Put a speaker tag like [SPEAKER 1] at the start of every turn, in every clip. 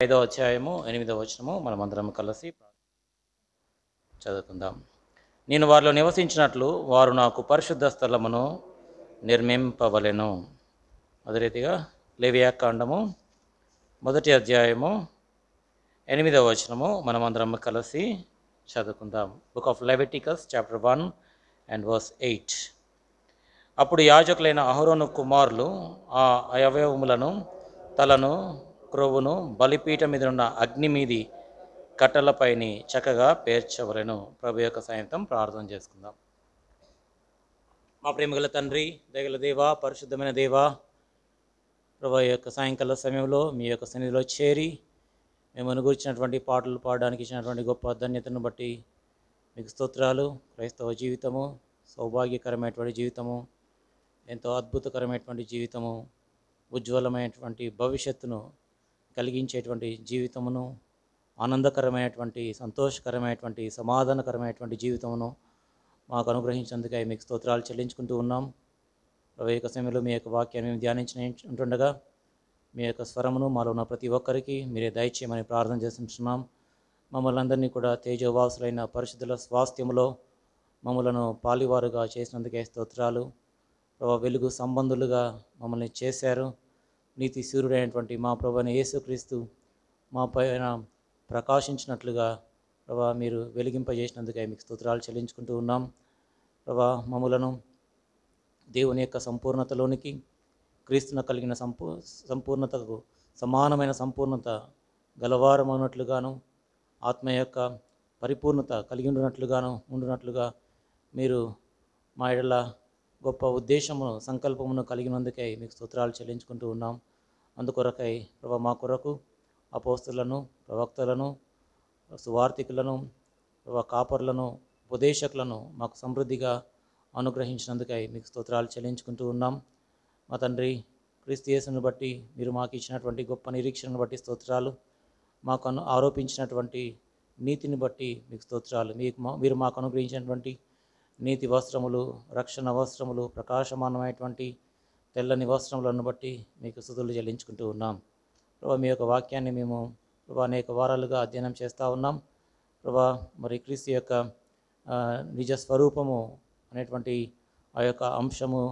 [SPEAKER 1] 5వ అధ్యాయము 8వ వచనము మనమందరం కలిసి చదువుకుందాం. నేను వారిలో నివసించినట్లు వారు నాకు పరిశుద్ధ స్థలమును నిర్మింపవలెను. అదే రీతిగా లేవియాకాండము 1వ అధ్యాయము 8వ వచనము మనమందరం కలిసి చదువుకుందాం. Book of Leviticus chapter 1 and verse 8. అప్పుడు యాజకులైన అహరోను కుమారులు ఆ అవయవములను, తలను, క్రొవ్వును బలిపీఠం మీద ఉన్న అగ్ని మీది కట్టెలపైని చక్కగా పేర్చవలెను. ప్రభు యొక్క సాయంత్రం ప్రార్థన చేసుకుందాం. మా ప్రేమగల తండ్రి, దయగల దేవా, పరిశుద్ధమైన దేవా, ప్రభు యొక్క సాయంకాల సమయంలో మీ యొక్క సన్నిధిలో చేరి మేము అనుగురించినటువంటి పాటలు పాడడానికి ఇచ్చినటువంటి గొప్ప ధన్యతను బట్టి మీకు స్తోత్రాలు. క్రైస్తవ జీవితము సౌభాగ్యకరమైనటువంటి జీవితము, ఎంతో అద్భుతకరమైనటువంటి జీవితము, ఉజ్వలమైనటువంటి భవిష్యత్తును కలిగించేటువంటి జీవితమును, ఆనందకరమైనటువంటి, సంతోషకరమైనటువంటి, సమాధానకరమైనటువంటి జీవితమును మాకు అనుగ్రహించినందుకై మీకు స్తోత్రాలు చెల్లించుకుంటూ ఉన్నాం. ప్రభు యొక్క సమయంలో మీ యొక్క వాక్యాన్ని మేము ధ్యానించుంటుండగా మీ యొక్క స్వరమును మాలో ఉన్న ప్రతి ఒక్కరికి మీరే దయచేయమని ప్రార్థన చేస్తున్నాం. మమ్మల్ని అందరినీ కూడా తేజోవాసులైన పరిశుద్ధుల స్వాస్థ్యములో మమ్మలను పాలివారుగా చేసినందుకే స్తోత్రాలు. ప్రభు వెలుగు సంబంధులుగా మమ్మల్ని చేశారు. నీతి సూర్యుడైనటువంటి మా ప్రభువైన యేసుక్రీస్తు మా పైన ప్రకాశించినట్లుగా ప్రభా మీరు వెలిగింపజేసినందుకై మీకు స్తోత్రాలు చెల్లించుకుంటూ ఉన్నాం. ప్రభా మమ్మలను దేవుని యొక్క సంపూర్ణతలోనికి, క్రీస్తున కలిగిన సంపూర్ణతకు సమానమైన సంపూర్ణత గలవారమైనట్లుగాను, ఆత్మ యొక్క పరిపూర్ణత కలిగి ఉండునట్లుగా మీరు మా ఎడల గొప్ప ఉద్దేశమును, సంకల్పమును కలిగినందుకై మీకు స్తోత్రాలు చెల్లించుకుంటూ ఉన్నాం. అందుకొరకై ప్రభా మా కొరకు అపోస్తలులను, ప్రవక్తలను, సువార్థికులను, ప్రభా కాపరులను, ఉపదేశకులను మాకు సమృద్ధిగా అనుగ్రహించినందుకై మీకు స్తోత్రాలు చెల్లించుకుంటూ ఉన్నాం. మా తండ్రి, క్రీస్తు యేసును బట్టి మీరు మాకు ఇచ్చినటువంటి గొప్ప నిరీక్షణను బట్టి స్తోత్రాలు. మాకు ఆరోపించినటువంటి నీతిని బట్టి మీకు స్తోత్రాలు. మీరు మాకు అనుగ్రహించినటువంటి నీతి వస్త్రములు, రక్షణ వస్త్రములు, ప్రకాశమానమైనటువంటి తెల్లని వస్త్రములను బట్టి మీకు స్తుతులు చెల్లించుకుంటూ ఉన్నాం. ప్రభా మీ యొక్క వాక్యాన్ని మేము ప్రభా అనేక వారాలుగా అధ్యయనం చేస్తూ ఉన్నాం. ప్రభా మరి క్రీస్తు యొక్క నిజ స్వరూపము అనేటువంటి ఆ యొక్క అంశము,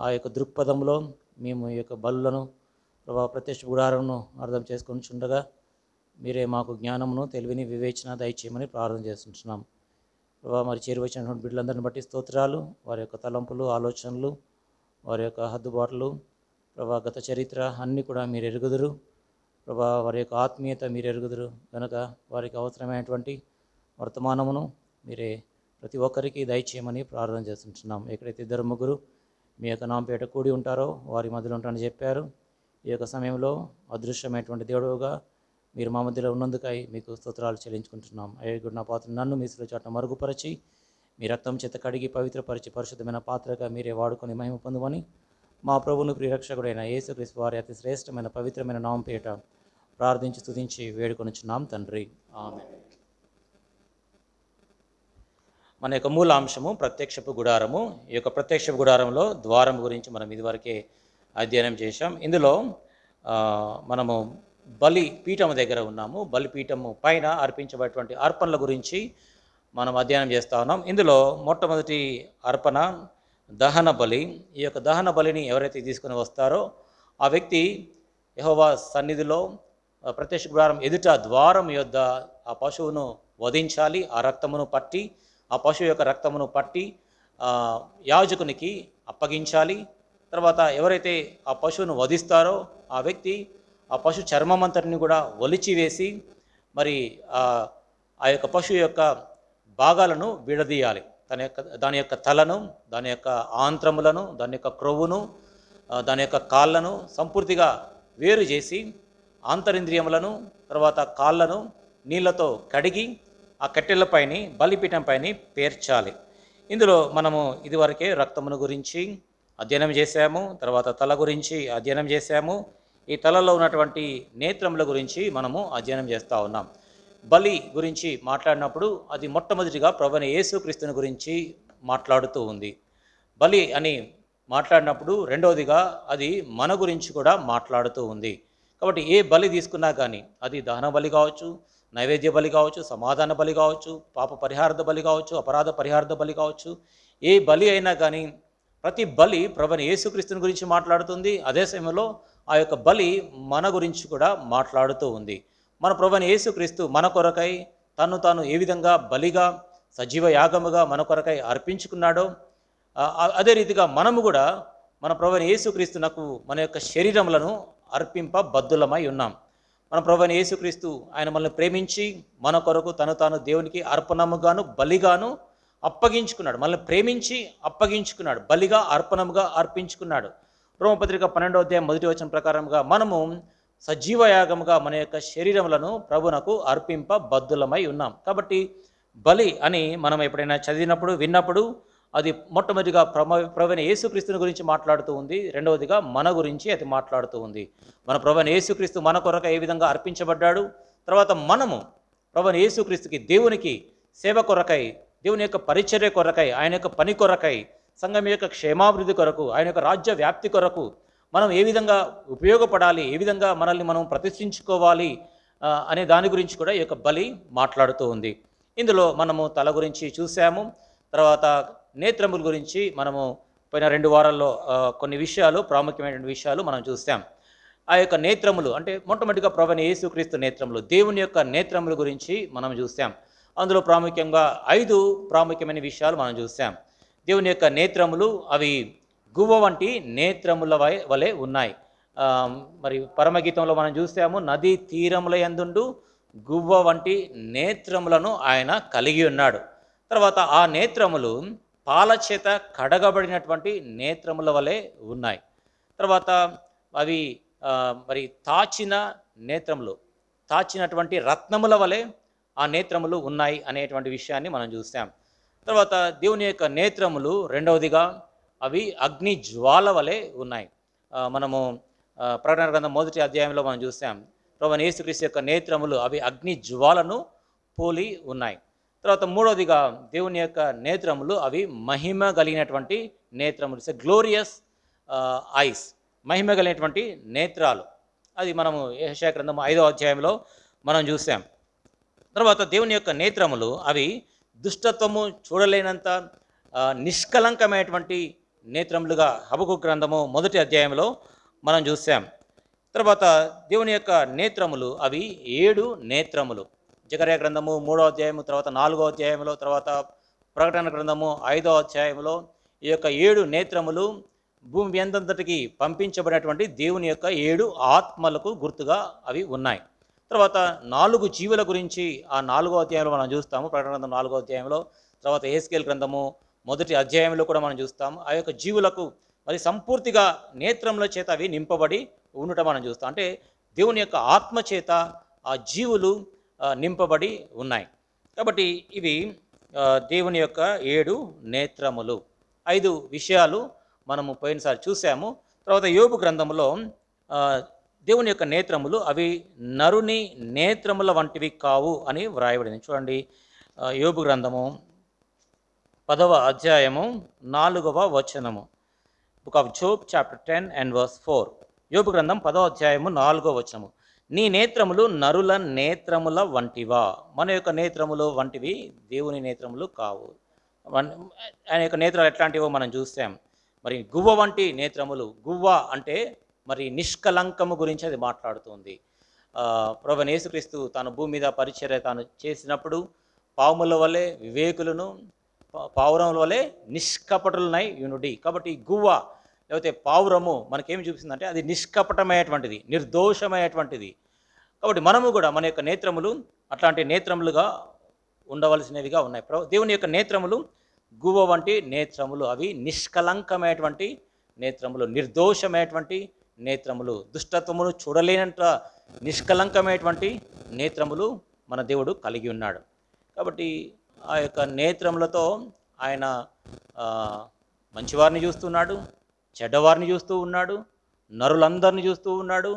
[SPEAKER 1] ఆ యొక్క దృక్పథంలో మేము ఈ యొక్క బలులను ప్రభా ప్రత్యక్ష గుడారమును అర్థం చేసుకొని చుండగా మీరే మాకు జ్ఞానమును, తెలివిని, వివేచన దయచేయమని ప్రార్థన చేస్తుంటున్నాం. ప్రభా మరి చేరువచ్చినటువంటి బిడ్డలందరిని బట్టి స్తోత్రాలు. వారి యొక్క తలంపులు, ఆలోచనలు, వారి యొక్క హద్దుబాట్లు, ప్రభా గత చరిత్ర అన్నీ కూడా మీరు ఎరుగుదురు. ప్రభా వారి యొక్క ఆత్మీయత మీరు ఎరుగుదురు కనుక వారికి అవసరమైనటువంటి వర్తమానమును మీరే ప్రతి ఒక్కరికి దయచేయమని ప్రార్థన చేస్తుంటున్నాం. ఎక్కడైతే 2-3 మీ యొక్క నామపేట కూడి ఉంటారో వారి మధ్యలో ఉంటారని చెప్పారు. ఈ యొక్క సమయంలో అదృశ్యమైనటువంటి దేవుడుగా మీరు మా మధ్యలో ఉన్నందుకై మీకు స్తోత్రాలు చెల్లించుకుంటున్నాం. అయ్యా నా పాత్ర నన్ను మీ శిలువ చాటున మరుగుపరచి మీ రక్తం చేత కడిగి పవిత్రపరిచి పరిశుద్ధమైన పాత్రగా మీరే వాడుకొని మహిమ పొందమని మా ప్రభువును ప్రియరక్షకుడైన యేసుక్రీస్తు వారి అతి శ్రేష్టమైన పవిత్రమైన నామపేట ప్రార్థించి స్తుతించి వేడుకొనుచున్నాం తండ్రి, ఆమేన్. మన యొక్క మూల అంశము ప్రత్యక్షపు గుడారము. ఈ యొక్క ప్రత్యక్షపు గుడారంలో ద్వారం గురించి మనం ఇదివరకే అధ్యయనం చేశాం. ఇందులో మనము బలి పీఠము దగ్గర ఉన్నాము. బలిపీఠము పైన అర్పించబడేటువంటి అర్పణల గురించి మనం అధ్యయనం చేస్తూ ఉన్నాం. ఇందులో మొట్టమొదటి అర్పణ దహన బలి. ఈ యొక్క దహన బలిని ఎవరైతే తీసుకుని వస్తారో ఆ వ్యక్తి యెహోవా సన్నిధిలో ప్రత్యక్ష గుడారం ఎదుట ద్వారం యొద్ద ఆ పశువును వధించాలి. ఆ రక్తమును పట్టి, ఆ పశువు యొక్క రక్తమును పట్టి యాజకునికి అప్పగించాలి. తర్వాత ఎవరైతే ఆ పశువును వధిస్తారో ఆ వ్యక్తి ఆ పశు చర్మమంతటిని కూడా ఒలిచివేసి మరి ఆ యొక్క పశువు యొక్క భాగాలను విడదీయాలి. దాని యొక్క తలను, దాని యొక్క ఆంత్రములను, దాని యొక్క క్రొవ్వును, దాని యొక్క కాళ్ళను సంపూర్తిగా వేరు చేసి ఆంతరింద్రియములను, తర్వాత కాళ్ళను నీళ్లతో కడిగి ఆ కట్టెలపైని బలిపీఠం పైన పేర్చాలి. ఇందులో మనము ఇదివరకే రక్తమును గురించి అధ్యయనం చేశాము. తర్వాత తల గురించి అధ్యయనం చేశాము. ఈ తలలో ఉన్నటువంటి నేత్రముల గురించి మనము అధ్యయనం చేస్తూ ఉన్నాం. బలి గురించి మాట్లాడినప్పుడు అది మొట్టమొదటిగా ప్రభువైన యేసుక్రీస్తుని గురించి మాట్లాడుతూ ఉంది. బలి అని మాట్లాడినప్పుడు రెండవదిగా అది మన గురించి కూడా మాట్లాడుతూ ఉంది. కాబట్టి ఏ బలి తీసుకున్నా కానీ అది దహన బలి కావచ్చు, నైవేద్య బలి కావచ్చు, సమాధాన బలి కావచ్చు, పాప పరిహారార్థ బలి కావచ్చు, అపరాధ పరిహారార్థ బలి కావచ్చు, ఏ బలి అయినా కానీ ప్రతి బలి ప్రభువైన యేసుక్రీస్తుని గురించి మాట్లాడుతుంది. అదే సమయంలో ఆ యొక్క బలి మన గురించి కూడా మాట్లాడుతూ ఉంది. మన ప్రభువైన యేసుక్రీస్తు మన కొరకై తను తాను ఏ విధంగా బలిగా సజీవ యాగముగా మన కొరకై అర్పించుకున్నాడో అదే రీతిగా మనము కూడా మన ప్రభువైన యేసుక్రీస్తునకు మన యొక్క శరీరములను అర్పింప బద్దులమై ఉన్నాం. మన ప్రభువైన యేసుక్రీస్తు ఆయన మనల్ని ప్రేమించి మన కొరకు తను తాను దేవునికి అర్పణముగాను బలిగాను అప్పగించుకున్నాడు. మనల్ని ప్రేమించి అప్పగించుకున్నాడు, బలిగా అర్పణముగా అర్పించుకున్నాడు. రోమపత్రిక 12వ అధ్యాయం 1వ వచనం ప్రకారంగా మనము సజీవ యాగముగా మన యొక్క శరీరములను ప్రభునకు అర్పింప బద్దులమై ఉన్నాం. కాబట్టి బలి అని మనం ఎప్పుడైనా చదివినప్పుడు విన్నప్పుడు అది మొట్టమొదటిగా ప్రభువైన యేసుక్రీస్తుని గురించి మాట్లాడుతూ ఉంది. రెండవదిగా మన గురించి అది మాట్లాడుతూ ఉంది. మన ప్రభువైన యేసుక్రీస్తు మన కొరకు ఏ విధంగా అర్పించబడ్డాడు, తర్వాత మనము ప్రభువైన యేసుక్రీస్తుకి దేవునికి సేవ కొరకై, దేవుని యొక్క పరిచర్య కొరకై, ఆయన యొక్క పని కొరకై, సంఘం యొక్క క్షేమాభివృద్ధి కొరకు, ఆయన యొక్క రాజ్య వ్యాప్తి కొరకు మనం ఏ విధంగా ఉపయోగపడాలి, ఏ విధంగా మనల్ని మనం ప్రతిష్ఠించుకోవాలి అనే దాని గురించి కూడా ఈ యొక్క బలి మాట్లాడుతూ ఉంది. ఇందులో మనము తల గురించి చూసాము, తర్వాత నేత్రముల గురించి మనము పోయిన 2 వారాల్లో కొన్ని విషయాలు, ప్రాముఖ్యమైన విషయాలు మనం చూసాం. ఆ యొక్క నేత్రములు అంటే మొట్టమొదటిగా ప్రభువైన యేసుక్రీస్తు నేత్రములు, దేవుని యొక్క నేత్రముల గురించి మనం చూసాం. అందులో ప్రాముఖ్యంగా 5 ప్రాముఖ్యమైన విషయాలు మనం చూసాం. దేవుని యొక్క నేత్రములు అవి గువ్వ వంటి నేత్రముల వలె ఉన్నాయి. మరి పరమగీతంలో మనం చూసాము, నదీ తీరముల యందుండు గువ్వ వంటి నేత్రములను ఆయన కలిగి ఉన్నాడు. తర్వాత ఆ నేత్రములు పాల చేత కడగబడినటువంటి నేత్రముల వలె ఉన్నాయి. తర్వాత అవి మరి తాచిన నేత్రములు, తాచినటువంటి రత్నముల వలె ఆ నేత్రములు ఉన్నాయి అనేటువంటి విషయాన్ని మనం చూసాం. తర్వాత దేవుని యొక్క నేత్రములు రెండవదిగా అవి అగ్ని జ్వాల వలె ఉన్నాయి. మనము ప్రకటన గ్రంథం 1వ అధ్యాయంలో మనం చూసాం, ప్రభువైన యేసుక్రీస్తు యొక్క నేత్రములు అవి అగ్ని జ్వాలను పోలి ఉన్నాయి. తర్వాత మూడవదిగా దేవుని యొక్క నేత్రములు అవి మహిమ కలిగినటువంటి నేత్రములు, గ్లోరియస్ ఐస్, మహిమ కలిగినటువంటి నేత్రాలు. అది మనము యెషయా గ్రంథం 5వ అధ్యాయంలో మనం చూసాం. తర్వాత దేవుని యొక్క నేత్రములు అవి దుష్టత్వము చూడలేనంత నిష్కలంకమైనటువంటి నేత్రములుగా హబక్కూకు గ్రంథము 1వ అధ్యాయంలో మనం చూసాం. తర్వాత దేవుని యొక్క నేత్రములు అవి 7 నేత్రములు. జకర్యా గ్రంథము 3వ అధ్యాయము, తర్వాత 4వ అధ్యాయంలో, తర్వాత ప్రకటన గ్రంథము 5వ అధ్యాయంలో ఈ యొక్క 7 నేత్రములు భూమి అంతటికి పంపించబడినటువంటి దేవుని యొక్క 7 ఆత్మలకు గుర్తుగా అవి ఉన్నాయి. తర్వాత 4 జీవుల గురించి ఆ 4వ అధ్యాయంలో మనం చూస్తాము, ప్రకటన గ్రంథం 4వ అధ్యాయంలో. తర్వాత యెహెజ్కేలు గ్రంథము 1వ అధ్యాయంలో కూడా మనం చూస్తాము. ఆ యొక్క జీవులకు మరి సంపూర్తిగా నేత్రముల చేత అవి నింపబడి ఉండటం మనం చూస్తాం. అంటే దేవుని యొక్క ఆత్మ చేత ఆ జీవులు నింపబడి ఉన్నాయి. కాబట్టి ఇవి దేవుని యొక్క 7 నేత్రములు. 5 విషయాలు మనము పోయినసారి చూసాము. తర్వాత యోబు గ్రంథంలో దేవుని యొక్క నేత్రములు అవి నరుని నేత్రముల వంటివి కావు అని వ్రాయబడింది. చూడండి, యోబు గ్రంథము 10వ అధ్యాయము 4వ వచనము. Book of Job chapter 10 and verse 4. యోబు గ్రంథం 10వ అధ్యాయము 4వ వచనము. నీ నేత్రములు నరుల నేత్రముల వంటివా? మన యొక్క నేత్రములు వంటివి దేవుని నేత్రములు కావు. ఆయన యొక్క నేత్రాలు ఎట్లాంటివో మనం చూసాం. మరి గువ్వ వంటి నేత్రములు, గువ్వ అంటే మరి నిష్కలంకము గురించి అది మాట్లాడుతుంది. ప్రభువైన యేసుక్రీస్తు తాను భూమి మీద పరిచర్య తాను చేసినప్పుడు పాముల వలె వివేకులను, పావురముల వలె నిష్కపటులనై యునుడి. కాబట్టి గువ్వ లేకపోతే పావురము మనకేమి చూపిస్తుందంటే అది నిష్కపటమైనటువంటిది, నిర్దోషమైనటువంటిది. కాబట్టి మనము కూడా మన యొక్క నేత్రములు అట్లాంటి నేత్రములుగా ఉండవలసినవిగా ఉన్నాయి. దేవుని యొక్క నేత్రములు గువ్వ వంటి నేత్రములు, అవి నిష్కలంకమైనటువంటి నేత్రములు, నిర్దోషమైనటువంటి నేత్రములు, దుష్టత్వమును చూడలేనంత నిష్కలంకమైనటువంటి నేత్రములు మన దేవుడు కలిగి ఉన్నాడు. కాబట్టి ఆ యొక్క నేత్రములతో ఆయన మంచివారిని చూస్తున్నాడు, చెడ్డవారిని చూస్తూ ఉన్నాడు, నరులందరినీ చూస్తూ ఉన్నాడు,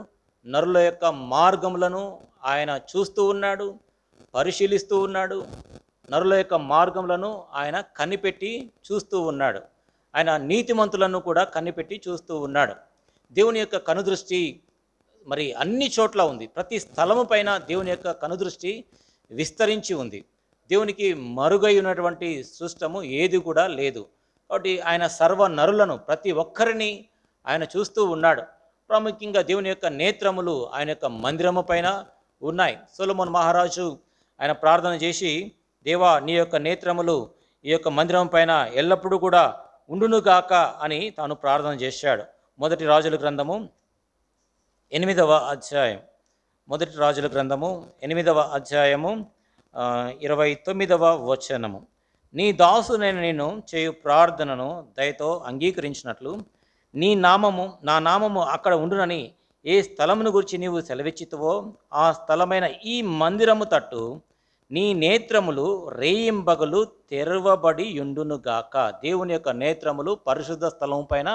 [SPEAKER 1] నరుల యొక్క మార్గములను ఆయన చూస్తూ ఉన్నాడు, పరిశీలిస్తూ ఉన్నాడు, నరుల యొక్క మార్గములను ఆయన కనిపెట్టి చూస్తూ ఉన్నాడు, ఆయన నీతిమంతులను కూడా కనిపెట్టి చూస్తూ ఉన్నాడు. దేవుని యొక్క కనుదృష్టి మరి అన్ని చోట్ల ఉంది. ప్రతి స్థలము పైన దేవుని యొక్క కనుదృష్టి విస్తరించి ఉంది. దేవునికి మరుగై ఉన్నటువంటి సృష్టము ఏది కూడా లేదు. కాబట్టి ఆయన సర్వ నరులను ప్రతి ఒక్కరిని ఆయన చూస్తూ ఉన్నాడు. ప్రాముఖ్యంగా దేవుని యొక్క నేత్రములు ఆయన యొక్క మందిరము పైన ఉన్నాయి. సొలొమోను మహారాజు ఆయన ప్రార్థన చేసి, దేవా నీ యొక్క నేత్రములు ఈ యొక్క మందిరం పైన ఎల్లప్పుడూ కూడా ఉండునుగాక అని తాను ప్రార్థన చేశాడు. మొదటి రాజుల గ్రంథము 8వ అధ్యాయం, మొదటి రాజుల గ్రంథము 8వ అధ్యాయము 29వ వచనము. నీ దాసునైన నేను చేయు ప్రార్థనను దయతో అంగీకరించినట్లు నా నామము అక్కడ ఉండునని ఏ స్థలమును గురించి నీవు సెలవిచ్చితువో ఆ స్థలమైన ఈ మందిరము తట్టు నీ నేత్రములు రేయింబగలు తెరవబడి ఉండునుగాక. దేవుని యొక్క నేత్రములు పరిశుద్ధ స్థలం పైన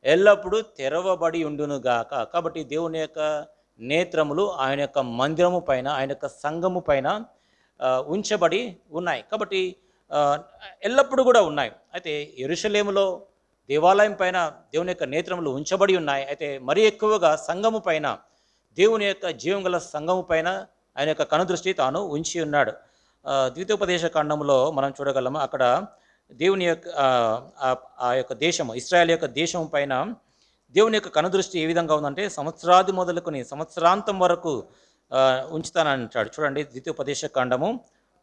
[SPEAKER 1] ఎల్లప్పుడూ తెరవబడి ఉండునుగాక. కాబట్టి దేవుని యొక్క నేత్రములు ఆయన యొక్క మందిరము పైన, ఆయన యొక్క సంఘము పైన ఉంచబడి ఉన్నాయి. కాబట్టి ఎల్లప్పుడూ కూడా ఉన్నాయి. అయితే యెరూషలేములో దేవాలయం పైన దేవుని యొక్క నేత్రములు ఉంచబడి ఉన్నాయి. అయితే మరీ ఎక్కువగా సంఘము పైన, దేవుని యొక్క జీవం గల సంఘము పైన ఆయన యొక్క కనుదృష్టి తాను ఉంచి ఉన్నాడు. ద్వితీయోపదేశ కాండంలో మనం చూడగలము. అక్కడ దేవుని యొక్క ఆ యొక్క దేశము, ఇశ్రాయేల్ యొక్క దేశం పైన దేవుని యొక్క కనుదృష్టి ఏ విధంగా ఉందంటే సంవత్సరాది మొదలుకొని సంవత్సరాంతం వరకు ఉంచుతానంటాడు. చూడండి, ద్వితీయోపదేశ కాండము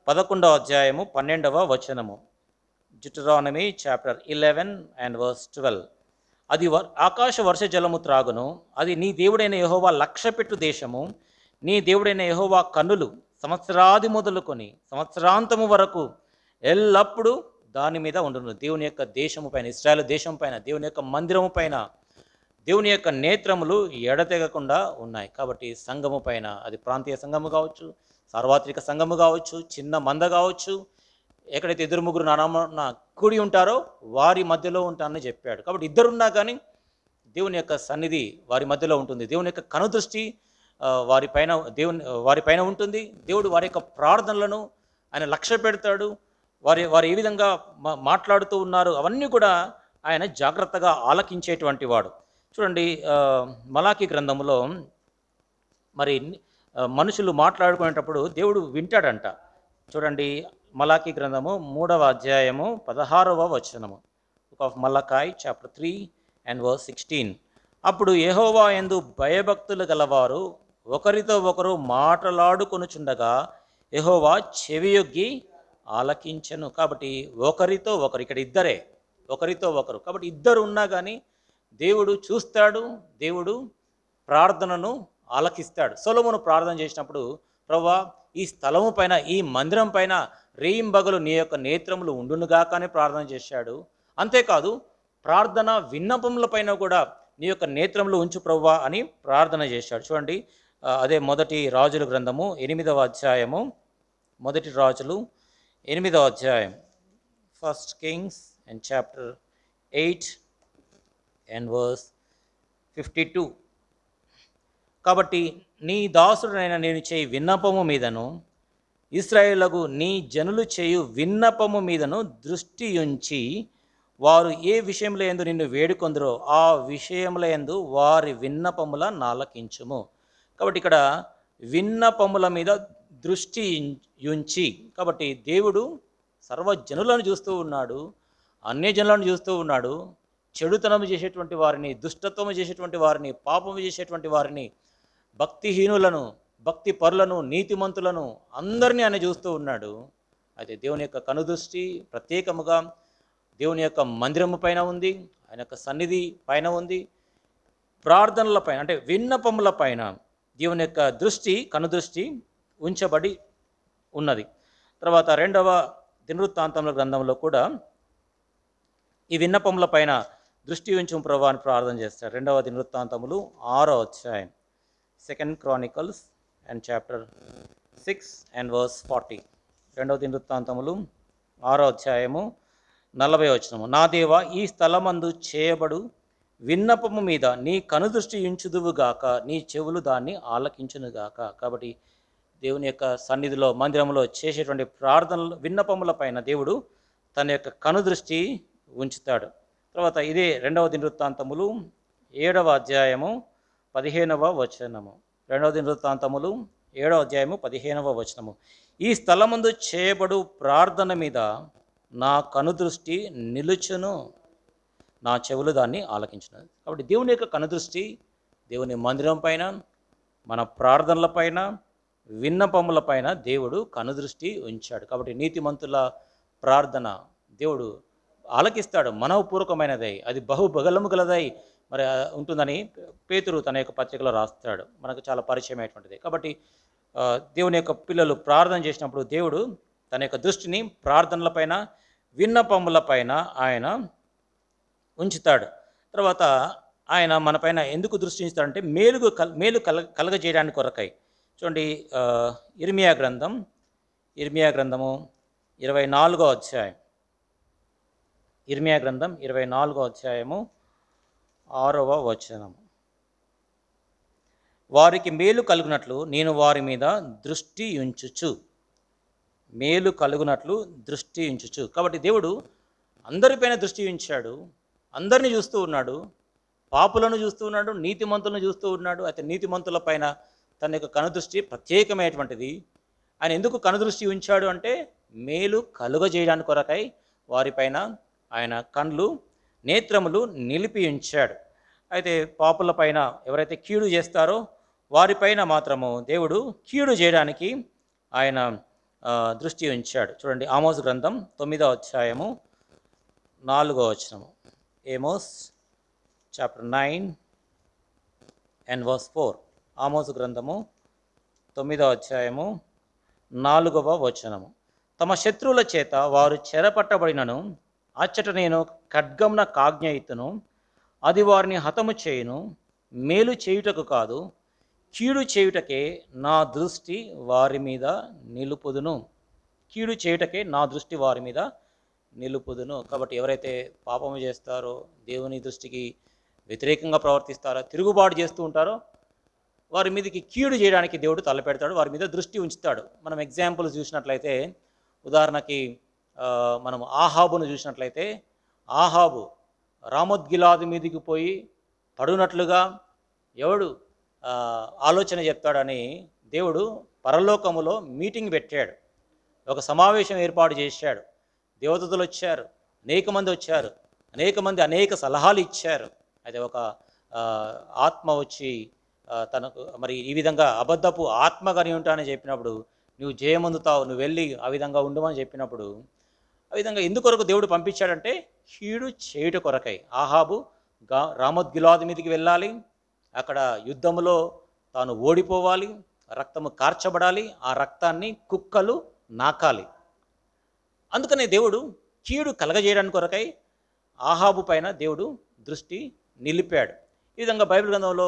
[SPEAKER 1] 11వ అధ్యాయము 12వ వచనము. Deuteronomy chapter 11 and verse 12. అది ఆకాశ వర్ష జలము త్రాగును, అది నీ దేవుడైన యెహోవా లక్ష్యపెట్టు దేశము, నీ దేవుడైన యెహోవా కన్నులు సంవత్సరాది మొదలుకొని సంవత్సరాంతము వరకు ఎల్లప్పుడూ దాని మీద ఉండును. దేవుని యొక్క దేశము పైన, ఇశ్రాయేలు దేశం పైన, దేవుని యొక్క మందిరము పైన దేవుని యొక్క నేత్రములు ఎడతెగకుండా ఉన్నాయి. కాబట్టి సంఘము పైన, అది ప్రాంతీయ సంఘము కావచ్చు, సార్వత్రిక సంఘము కావచ్చు, చిన్న మంద కావచ్చు, ఎక్కడైతే ఇద్దరు ముగ్గురు నా కూడి ఉంటారో వారి మధ్యలో ఉంటానని చెప్పాడు. కాబట్టి ఇద్దరున్నా కానీ దేవుని యొక్క సన్నిధి వారి మధ్యలో ఉంటుంది. దేవుని యొక్క కనుదృష్టి వారిపైన ఉంటుంది. దేవుడు వారి యొక్క ప్రార్థనలను ఆయన లక్ష్య పెడతాడు. వారు ఏ విధంగా మాట్లాడుతూ ఉన్నారు అవన్నీ కూడా ఆయన జాగ్రత్తగా ఆలకించేటువంటి వాడు. చూడండి, మలాకీ గ్రంథంలో మరి మనుషులు మాట్లాడుకునేటప్పుడు దేవుడు వింటాడంట. చూడండి, మలాకీ గ్రంథము 3వ అధ్యాయము 16వ వచనము. Book of Malachi chapter 3 and verse 16. అప్పుడు యెహోవా యందు భయభక్తులు గలవారు ఒకరితో ఒకరు మాట్లాడుకొనుచుండగా యెహోవా చెవియొగ్గి ఆలకించెను. కాబట్టి ఒకరితో ఒకరు, ఇక్కడ ఇద్దరే, ఒకరితో ఒకరు. కాబట్టి ఇద్దరు ఉన్నా కానీ దేవుడు చూస్తాడు, దేవుడు ప్రార్థనను ఆలకిస్తాడు. సొలొమోను ప్రార్థన చేసినప్పుడు, ప్రభువా ఈ స్థలము పైన, ఈ మందిరం పైన రేయింబగలు నీ యొక్క నేత్రములు ఉండునుగాక అని ప్రార్థన చేశాడు. అంతేకాదు ప్రార్థన విన్నపముల పైన కూడా నీ యొక్క నేత్రములు ఉంచు ప్రభువా అని ప్రార్థన చేశాడు. చూడండి, అదే మొదటి రాజుల గ్రంథము 8వ అధ్యాయము, మొదటి రాజులు 8వ అధ్యాయం, 1 Kings and chapter 8 and verse 52. కాబట్టి నీ దాసుడైన నేను చేయు విన్నపము మీదను, ఇశ్రాయేలుకు నీ జనులు చేయు విన్నపము మీదను దృష్టి ఉంచి వారు ఏ విషయంలో యందు నిన్ను వేడుకొందరో ఆ విషయముల యందు వారి విన్నపముల నాలకించుము. కాబట్టి ఇక్కడ విన్నపముల మీద దృష్టి ఉంచి, కాబట్టి దేవుడు సర్వజనులను చూస్తూ ఉన్నాడు, అన్యజనులను చూస్తూ ఉన్నాడు. చెడుతనము చేసేటువంటి వారిని, దుష్టత్వము చేసేటువంటి వారిని, పాపము చేసేటువంటి వారిని, భక్తిహీనులను, భక్తి పరులను, నీతిమంతులను అందరినీ ఆయన చూస్తూ ఉన్నాడు. అయితే దేవుని యొక్క కనుదృష్టి ప్రత్యేకముగా దేవుని యొక్క మందిరము పైన ఉంది, ఆయన యొక్క సన్నిధి పైన ఉంది. ప్రార్థనల పైన, అంటే విన్నపముల పైన దేవుని యొక్క దృష్టి, కనుదృష్టి ఉంచబడి ఉన్నది. తర్వాత 2వ దినవృత్తాంతముల గ్రంథంలో కూడా ఈ విన్నపముల పైన దృష్టి ఉంచు ప్రభువా అని ప్రార్థన చేస్తాడు. 2వ దినవృత్తాంతములు 6వ అధ్యాయం, 2 Chronicles and chapter 6 and verse 40. 2వ దినవృత్తాంతములు 6వ అధ్యాయము 40వ వచనము. నా దేవా, ఈ స్థలమందు చేయబడు విన్నపము మీద నీ కనుదృష్టి ఉంచుదువుగాక, నీ చెవులు దాన్ని ఆలకించునుగాక. కాబట్టి దేవుని యొక్క సన్నిధిలో, మందిరంలో చేసేటువంటి ప్రార్థనలు, విన్నపముల పైన దేవుడు తన యొక్క కనుదృష్టి ఉంచుతాడు. తర్వాత ఇదే 2వ దినవృత్తాంతములు 7వ అధ్యాయము 15వ వచనము. 2వ దినవృత్తాంతములు 7వ అధ్యాయము 15వ వచనము. ఈ స్థలమందు చేయబడు ప్రార్థన మీద నా కనుదృష్టి నిలుచును, నా చెవులు దాన్ని ఆలకించును. కాబట్టి దేవుని యొక్క కనుదృష్టి దేవుని మందిరం పైన, మన ప్రార్థనల పైన, విన్నపముల పైన దేవుడు కనుదృష్టి ఉంచాడు. కాబట్టి నీతిమంతుల ప్రార్థన దేవుడు ఆలకిస్తాడు. మనఃపూర్వకమైనదై, అది బహుబగలము గలదై మరి ఉంటుందని పేతురు తన యొక్క పత్రికలో రాస్తాడు. మనకు చాలా పరిచయమైనటువంటిది. కాబట్టి దేవుని యొక్క పిల్లలు ప్రార్థన చేసినప్పుడు దేవుడు తన యొక్క దృష్టిని ప్రార్థనలపైన, విన్నపములపైన ఆయన ఉంచుతాడు. తర్వాత ఆయన మనపైన ఎందుకు దృష్టి ఉంచుతాడంటే మేలు కలగజేయడానికి కొరకై. చూడండి, ఇర్మియా గ్రంథము 24వ అధ్యాయం. ఇర్మియా గ్రంథం 24వ అధ్యాయము 6వ వచనము. వారికి మేలు కలుగునట్లు నేను వారి మీద దృష్టి ఉంచుచు. మేలు కలుగునట్లు దృష్టి ఉంచుచు. కాబట్టి దేవుడు అందరిపైన దృష్టి ఉంచాడు. అందరినీ చూస్తూ ఉన్నాడు. పాపులను చూస్తూ ఉన్నాడు, నీతిమంతులను చూస్తూ ఉన్నాడు. అయితే నీతిమంతుల పైన తన యొక్క కనుదృష్టి ప్రత్యేకమైనటువంటిది. ఆయన ఎందుకు కనుదృష్టి ఉంచాడు అంటే మేలు కలుగజేయడానికి కొరకై వారిపైన ఆయన కండ్లు, నేత్రములు నిలిపి ఉంచాడు. అయితే పాపుల పైన ఎవరైతే కీడు చేస్తారో వారిపైన మాత్రము దేవుడు కీడు చేయడానికి ఆయన దృష్టి ఉంచాడు. చూడండి, ఆమోస్ గ్రంథం 9వ అధ్యాయము 4వ వచనము. ఏమోస్ చాప్టర్ 9 and verse 4. ఆమోసు గ్రంథము 9వ అధ్యాయము 4వ వచనము. తమ శత్రువుల చేత వారు చెరపట్టబడినను అచ్చట నేను ఖడ్గమున కాజ్ఞ ఇత్తును, అది వారిని హతము చేయును. మేలు చేయుటకు కాదు, కీడు చేయుటకే నా దృష్టి వారి మీద నిలుపుదును. కీడు చేయుటకే నా దృష్టి వారి మీద నిలుపుదును. కాబట్టి ఎవరైతే పాపము చేస్తారో, దేవుని దృష్టికి వ్యతిరేకంగా ప్రవర్తిస్తారో, తిరుగుబాటు చేస్తూ ఉంటారో వారి మీదకి కీడు చేయడానికి దేవుడు తలపెడతాడు, వారి మీద దృష్టి ఉంచుతాడు. మనం ఎగ్జాంపుల్ చూసినట్లయితే, ఉదాహరణకి మనం ఆహాబును చూసినట్లయితే, ఆహాబు రామోద్గిలాదు మీదికి పోయి పడునట్లుగా ఎవడు ఆలోచన చెప్తాడని దేవుడు పరలోకములో మీటింగ్ పెట్టాడు. ఒక సమావేశం ఏర్పాటు చేశాడు. దేవదూతలు వచ్చారు, అనేక మంది వచ్చారు, అనేక సలహాలు ఇచ్చారు. అయితే ఒక ఆత్మ వచ్చి తనకు మరి ఈ విధంగా అబద్ధపు ఆత్మగాని ఉంటానని చెప్పినప్పుడు, నువ్వు జయమందుతావు, నువ్వు వెళ్ళి ఆ విధంగా ఉండమని చెప్పినప్పుడు, ఆ విధంగా ఎందుకొరకు దేవుడు పంపించాడంటే కీడు చేయుట కొరకై. ఆహాబు రామోద్గిలాదు మీదకి వెళ్ళాలి, అక్కడ యుద్ధములో తాను ఓడిపోవాలి, రక్తము కార్చబడాలి, ఆ రక్తాన్ని కుక్కలు నాకాలి. అందుకనే దేవుడు కీడు కలగజేయడానికి కొరకై ఆహాబు పైన దేవుడు దృష్టి నిలిపాడు. ఈ విధంగా బైబిల్ గ్రంథంలో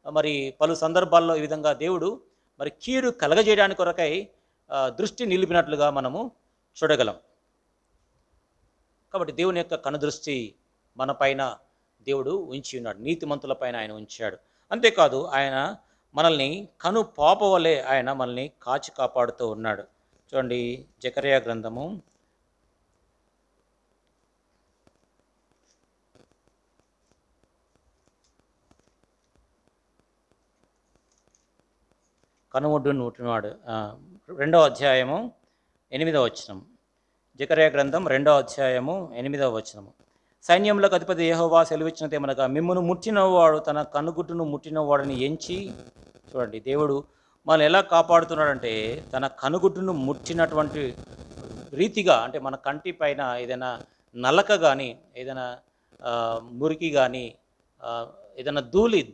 [SPEAKER 1] మరి పలు సందర్భాల్లో ఈ విధంగా దేవుడు మరి కీడు కలగజేయడానికి కొరకై దృష్టి నిలిపినట్లుగా మనము చూడగలం. కాబట్టి దేవుని యొక్క కనుదృష్టి మన పైన దేవుడు ఉంచి ఉన్నాడు, నీతిమంతుల పైన ఆయన ఉంచాడు. అంతేకాదు, ఆయన మనల్ని కను పాప వలె ఆయన మనల్ని కాచి కాపాడుతూ ఉన్నాడు. చూడండి, జకర్యా గ్రంథము 2వ అధ్యాయము 8వ వచనం. జకర్యా గ్రంథం 2వ అధ్యాయము 8వ వచనము. సైన్యములకు అధిపతి యెహోవా సెలవిచ్చినదేమనగా, మిమ్మును ముట్టినవాడు తన కనుగుట్టును ముట్టినవాడని ఎంచి. చూడండి, దేవుడు మనల్ని ఎలా కాపాడుతున్నాడంటే తన కనుగుట్టును ముట్టినటువంటి రీతిగా, అంటే మన కంటి పైన ఏదైనా నలక కానీ, ఏదైనా మురికి కానీ, ఏదైనా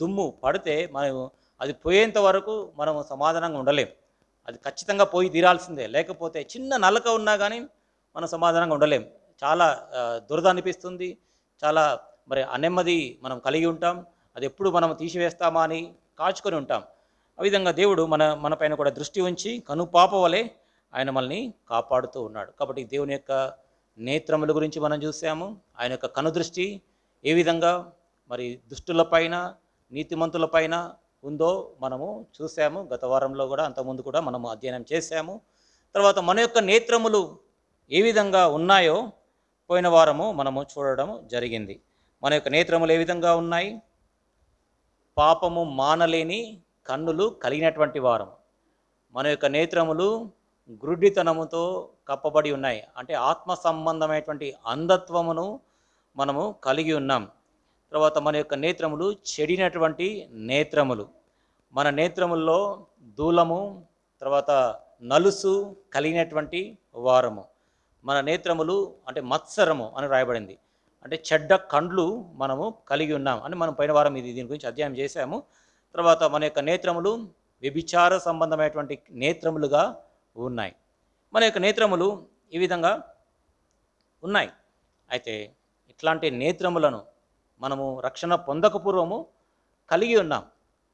[SPEAKER 1] దుమ్ము పడితే మనం అది పోయేంత వరకు మనము సమాధానంగా ఉండలేం. అది ఖచ్చితంగా పోయి తీరాల్సిందే. లేకపోతే చిన్న నలక ఉన్నా కానీ మనం సమాధానంగా ఉండలేం. చాలా దురద అనిపిస్తుంది, చాలా మరి నెమ్మది మనం కలిగి ఉంటాం. అది ఎప్పుడు మనం తీసివేస్తామా అని కాచుకొని ఉంటాం. ఆ విధంగా దేవుడు మన పైన కూడా దృష్టి ఉంచి కనుపాప వలె ఆయన మనల్ని కాపాడుతూ ఉన్నాడు. కాబట్టి దేవుని యొక్క నేత్రముల గురించి మనం చూసాము. ఆయన యొక్క కనుదృష్టి ఏ విధంగా మరి దుష్టులపైన, నీతిమంతులపైన ఉందో మనము చూసాము. గత వారంలో కూడా, అంతకుముందు కూడా మనము అధ్యయనం చేశాము. తర్వాత మన యొక్క నేత్రములు ఏ విధంగా ఉన్నాయో పోయిన వారము మనము చూడడం జరిగింది. మన యొక్క నేత్రములు ఏ విధంగా ఉన్నాయి? పాపము మానలేని కన్నులు కలిగినటువంటి వారం. మన యొక్క నేత్రములు గ్రుడ్డితనముతో కప్పబడి ఉన్నాయి. అంటే ఆత్మ సంబంధమైనటువంటి అంధత్వమును మనము కలిగి ఉన్నాం. తర్వాత మన యొక్క నేత్రములు చెడినటువంటి నేత్రములు. మన నేత్రముల్లో దూలము, తర్వాత నలుసు కలిగినటువంటి వారము. మన నేత్రములు అంటే మత్సరము అని రాయబడింది. అంటే చెడ్డ కండ్లు మనము కలిగి ఉన్నాం అని మనం పోయిన వారం దీని గురించి అధ్యయనం చేశాము. తర్వాత మన యొక్క నేత్రములు వ్యభిచార సంబంధమైనటువంటి నేత్రములుగా ఉన్నాయి. మన యొక్క నేత్రములు ఈ విధంగా ఉన్నాయి. అయితే ఇట్లాంటి నేత్రములను మనము రక్షణ పొందకపూర్వము కలిగి ఉన్నాం.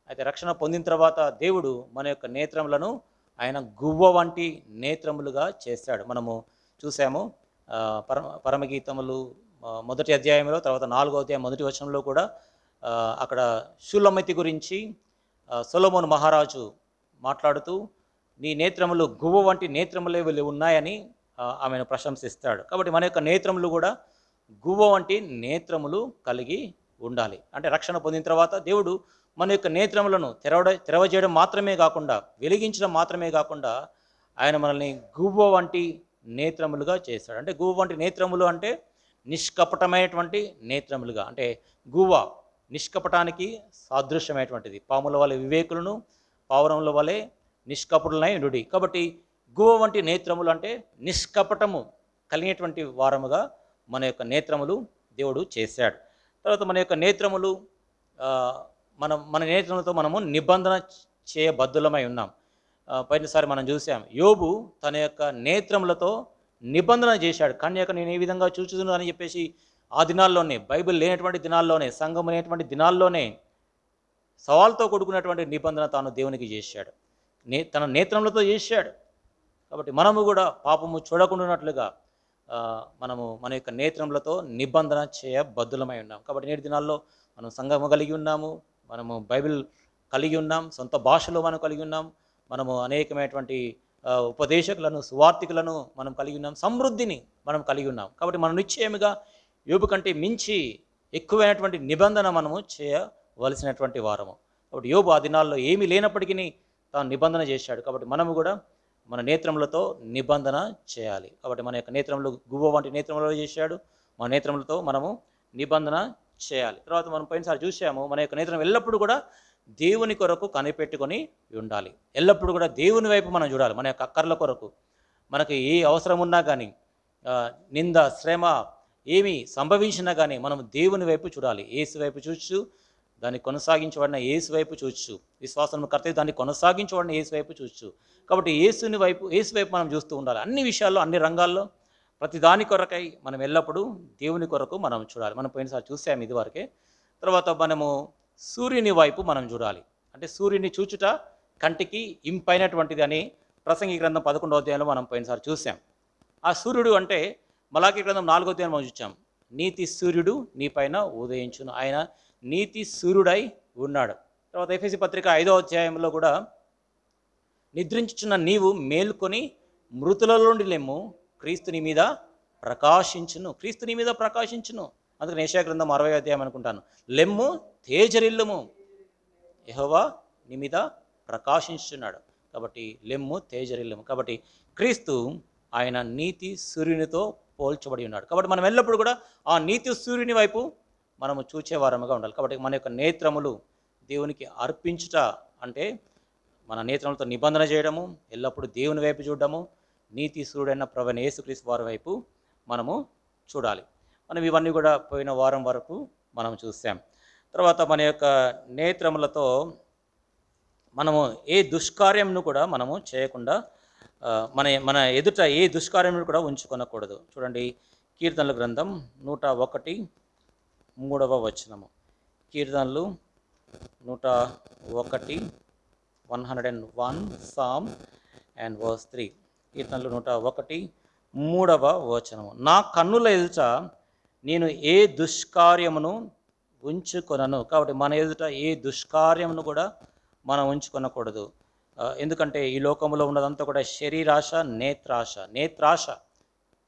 [SPEAKER 1] అయితే రక్షణ పొందిన తర్వాత దేవుడు మన యొక్క నేత్రములను ఆయన గువ్వ వంటి నేత్రములుగా చేశాడు. మనము చూసాము పరమగీతములు మొదటి అధ్యాయంలో, తర్వాత 4వ అధ్యాయం మొదటి వచనంలో కూడా అక్కడ షూలమితి గురించి సొలొమోను మహారాజు మాట్లాడుతూ నీ నేత్రములు గువ్వ వంటి నేత్రములే ఉన్నాయని ఆమెను ప్రశంసిస్తాడు. కాబట్టి మన యొక్క నేత్రములు కూడా గువ్వ వంటి నేత్రములు కలిగి ఉండాలి. అంటే రక్షణ పొందిన తర్వాత దేవుడు మన యొక్క నేత్రములను తెరవజేయడం మాత్రమే కాకుండా, వెలిగించడం మాత్రమే కాకుండా ఆయన మనల్ని గువ్వ వంటి నేత్రములుగా చేశాడు. అంటే గువ్వ వంటి నేత్రములు అంటే నిష్కపటమైనటువంటి నేత్రములుగా. అంటే గువ్వ నిష్కపటానికి సాదృశ్యమైనటువంటిది. పాముల వలె వివేకులను, పావురముల వలె నిష్కపటులనై ఉండుడి. కాబట్టి గువ్వ వంటి నేత్రములు అంటే నిష్కపటము కలిగినటువంటి వారముగా మన యొక్క నేత్రములు దేవుడు చేశాడు. తర్వాత మన యొక్క నేత్రములు మన నేత్రములతో మనము నిబంధన చేయబద్ధులమై ఉన్నాం. పోయినసారి మనం చూసాం, యోబు తన యొక్క నేత్రములతో నిబంధన చేశాడు. కన్యక నేను ఏ విధంగా చూచుదును అని చెప్పేసి ఆ దినాల్లోనే, బైబిల్ లేనటువంటి దినాల్లోనే, సంఘం లేనటువంటి దినాల్లోనే సవాల్తో కూడుకున్నటువంటి నిబంధన తాను దేవునికి చేశాడు. తన నేత్రములతో చేశాడు. కాబట్టి మనము కూడా పాపము చూడకుండానట్లుగా మనము మన యొక్క నేత్రములతో నిబంధన చేయబద్ధులమై ఉన్నాం. కాబట్టి నేటి దినాల్లో మనం సంఘము కలిగి ఉన్నాము, మనము బైబిల్ కలిగి ఉన్నాం, సొంత భాషలో మనం కలిగి ఉన్నాం, మనము అనేకమైనటువంటి ఉపదేశకులను, సువార్థికులను మనం కలిగి ఉన్నాం, సమృద్ధిని మనం కలిగి ఉన్నాం. కాబట్టి మనం నిశ్చయముగా యోబు కంటే మించి ఎక్కువైనటువంటి నిబంధన మనము చేయవలసినటువంటి వారము. కాబట్టి యోబు ఆ దినాల్లో ఏమీ లేనప్పటికీ తాను నిబంధన చేశాడు. కాబట్టి మనము కూడా మన నేత్రములతో నిబంధన చేయాలి. కాబట్టి మన యొక్క నేత్రములు గువ్వ వంటి నేత్రములలో చేశాడు, మన నేత్రములతో మనము నిబంధన చేయాలి. తర్వాత మనం పోయినసారి చూసాము, మన యొక్క నేత్రం ఎల్లప్పుడూ కూడా దేవుని కొరకు కనిపెట్టుకొని ఉండాలి. ఎల్లప్పుడూ కూడా దేవుని వైపు మనం చూడాలి. మన యొక్క అక్కర్ల కొరకు, మనకి ఏ అవసరం ఉన్నా కానీ, నింద, శ్రమ ఏమి సంభవించినా కానీ మనం దేవుని వైపు చూడాలి. యేసు వైపు చూచు, దాన్ని కొనసాగించబడిన యేసు వైపు చూచు, విశ్వాసం కర్త దాన్ని కొనసాగించబడిన యేసు వైపు చూచు. కాబట్టి యేసు వైపు మనం చూస్తూ ఉండాలి. అన్ని విషయాల్లో, అన్ని రంగాల్లో, ప్రతి దాని కొరకై మనం ఎల్లప్పుడూ దేవుని కొరకు మనం చూడాలి. మనం పోయినసారి చూసాము ఇదివరకే. తర్వాత మనము సూర్యుని వైపు మనం చూడాలి. అంటే సూర్యుని చూచుట కంటికి ఇంపైనటువంటిది అని ప్రసంగి గ్రంథం 11వ అధ్యాయంలో మనం పోయినసారి చూసాం. ఆ సూర్యుడు అంటే మలాకి గ్రంథం 4వ అధ్యాయం మనం చూసాం, నీతి సూర్యుడు నీ పైన ఉదయించును, ఆయన నీతి సూర్యుడై ఉన్నాడు. తర్వాత ఎఫెసీ పత్రిక 5వ అధ్యాయంలో కూడా నిద్రించుచున్న నీవు మేల్కొని మృతుల నుండి లెమ్ము, క్రీస్తు నీ మీద ప్రకాశించును, క్రీస్తు నీ మీద ప్రకాశించును. అందుకని యెషయా గ్రంథం 60వ అధ్యాయం అనుకుంటాను, లెమ్ము తేజరిల్లుము, యెహోవా నీ మీద ప్రకాశించున్నాడు. కాబట్టి లెమ్ము తేజరిల్లుము. కాబట్టి క్రీస్తు ఆయన నీతి సూర్యునితో పోల్చబడి ఉన్నాడు. కాబట్టి మనం ఎల్లప్పుడూ కూడా ఆ నీతి సూర్యుని వైపు మనము చూచేవారముగా ఉండాలి. కాబట్టి మన యొక్క నేత్రములు దేవునికి అర్పించుట అంటే మన నేత్రములతో నిబంధన చేయడము, ఎల్లప్పుడూ దేవుని వైపు చూడడము, నీతి సూర్యుడైన ప్రభువైన యేసుక్రీస్తు వారి వైపు మనము చూడాలి. మనం ఇవన్నీ కూడా పోయిన వారం వరకు మనం చూసాం. తర్వాత మన యొక్క నేత్రములతో మనము ఏ దుష్కార్యంను కూడా మనము చేయకుండా, మన ఎదుట ఏ దుష్కార్యమును కూడా ఉంచుకొనకూడదు. చూడండి, కీర్తనల గ్రంథం 101:3వ వచనము. కీర్తనలు 101 సామ్ అండ్ వర్స్ 3. కీర్తనలు 101:3వ వచనము. నా కన్నుల ఎదుట నేను ఏ దుష్కార్యమును ఉంచుకొనను. కాబట్టి మన ఎదుట ఏ దుష్కార్యమును కూడా మనం ఉంచుకొనకూడదు. ఎందుకంటే ఈ లోకంలో ఉన్నదంతా కూడా శరీరాశ, నేత్రాశ,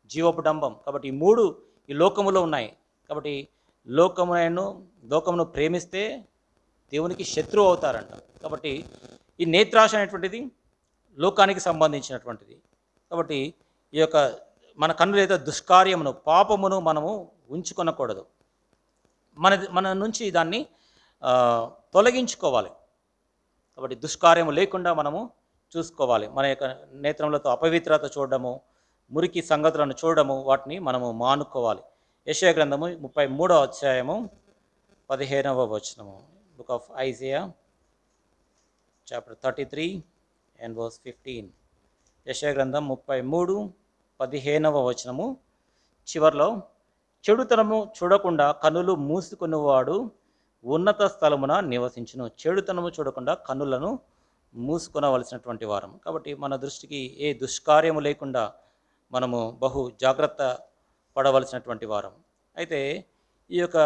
[SPEAKER 1] జీవపుడంబం. కాబట్టి ఈ మూడు ఈ లోకములో ఉన్నాయి. కాబట్టి లోకమును ప్రేమిస్తే దేవునికి శత్రువు అవుతారంట. కాబట్టి ఈ నేత్రాశ అనేటువంటిది లోకానికి సంబంధించినటువంటిది. కాబట్టి ఈ యొక్క మన కన్నులు ఏదో దుష్కార్యమును పాపమును మనము ఉంచుకొనకూడదు. మన నుంచి దాన్ని తొలగించుకోవాలి. కాబట్టి దుష్కార్యము లేకుండా మనము చూసుకోవాలి. మన యొక్క నేత్రములతో అపవిత్రత చూడడము, మురికి సంగతులను చూడడము, వాటిని మనము మానుకోవాలి. యెషయా గ్రంథము 33వ అధ్యాయము 15వ వచనము. Book of Isaiah chapter 33 and verse 15. యెషయా గ్రంథం 33:15వ వచనము చివర్లో, చెడుతనము చూడకుండా కన్నులు మూసుకునేవాడు ఉన్నత స్థలమున నివసించును. చెడుతనము చూడకుండా కన్నులను మూసుకొనవలసినటువంటి వారం. కాబట్టి మన దృష్టికి ఏ దుష్కార్యము లేకుండా మనము బహు జాగ్రత్త పడవలసినటువంటి వారం. అయితే ఈ యొక్క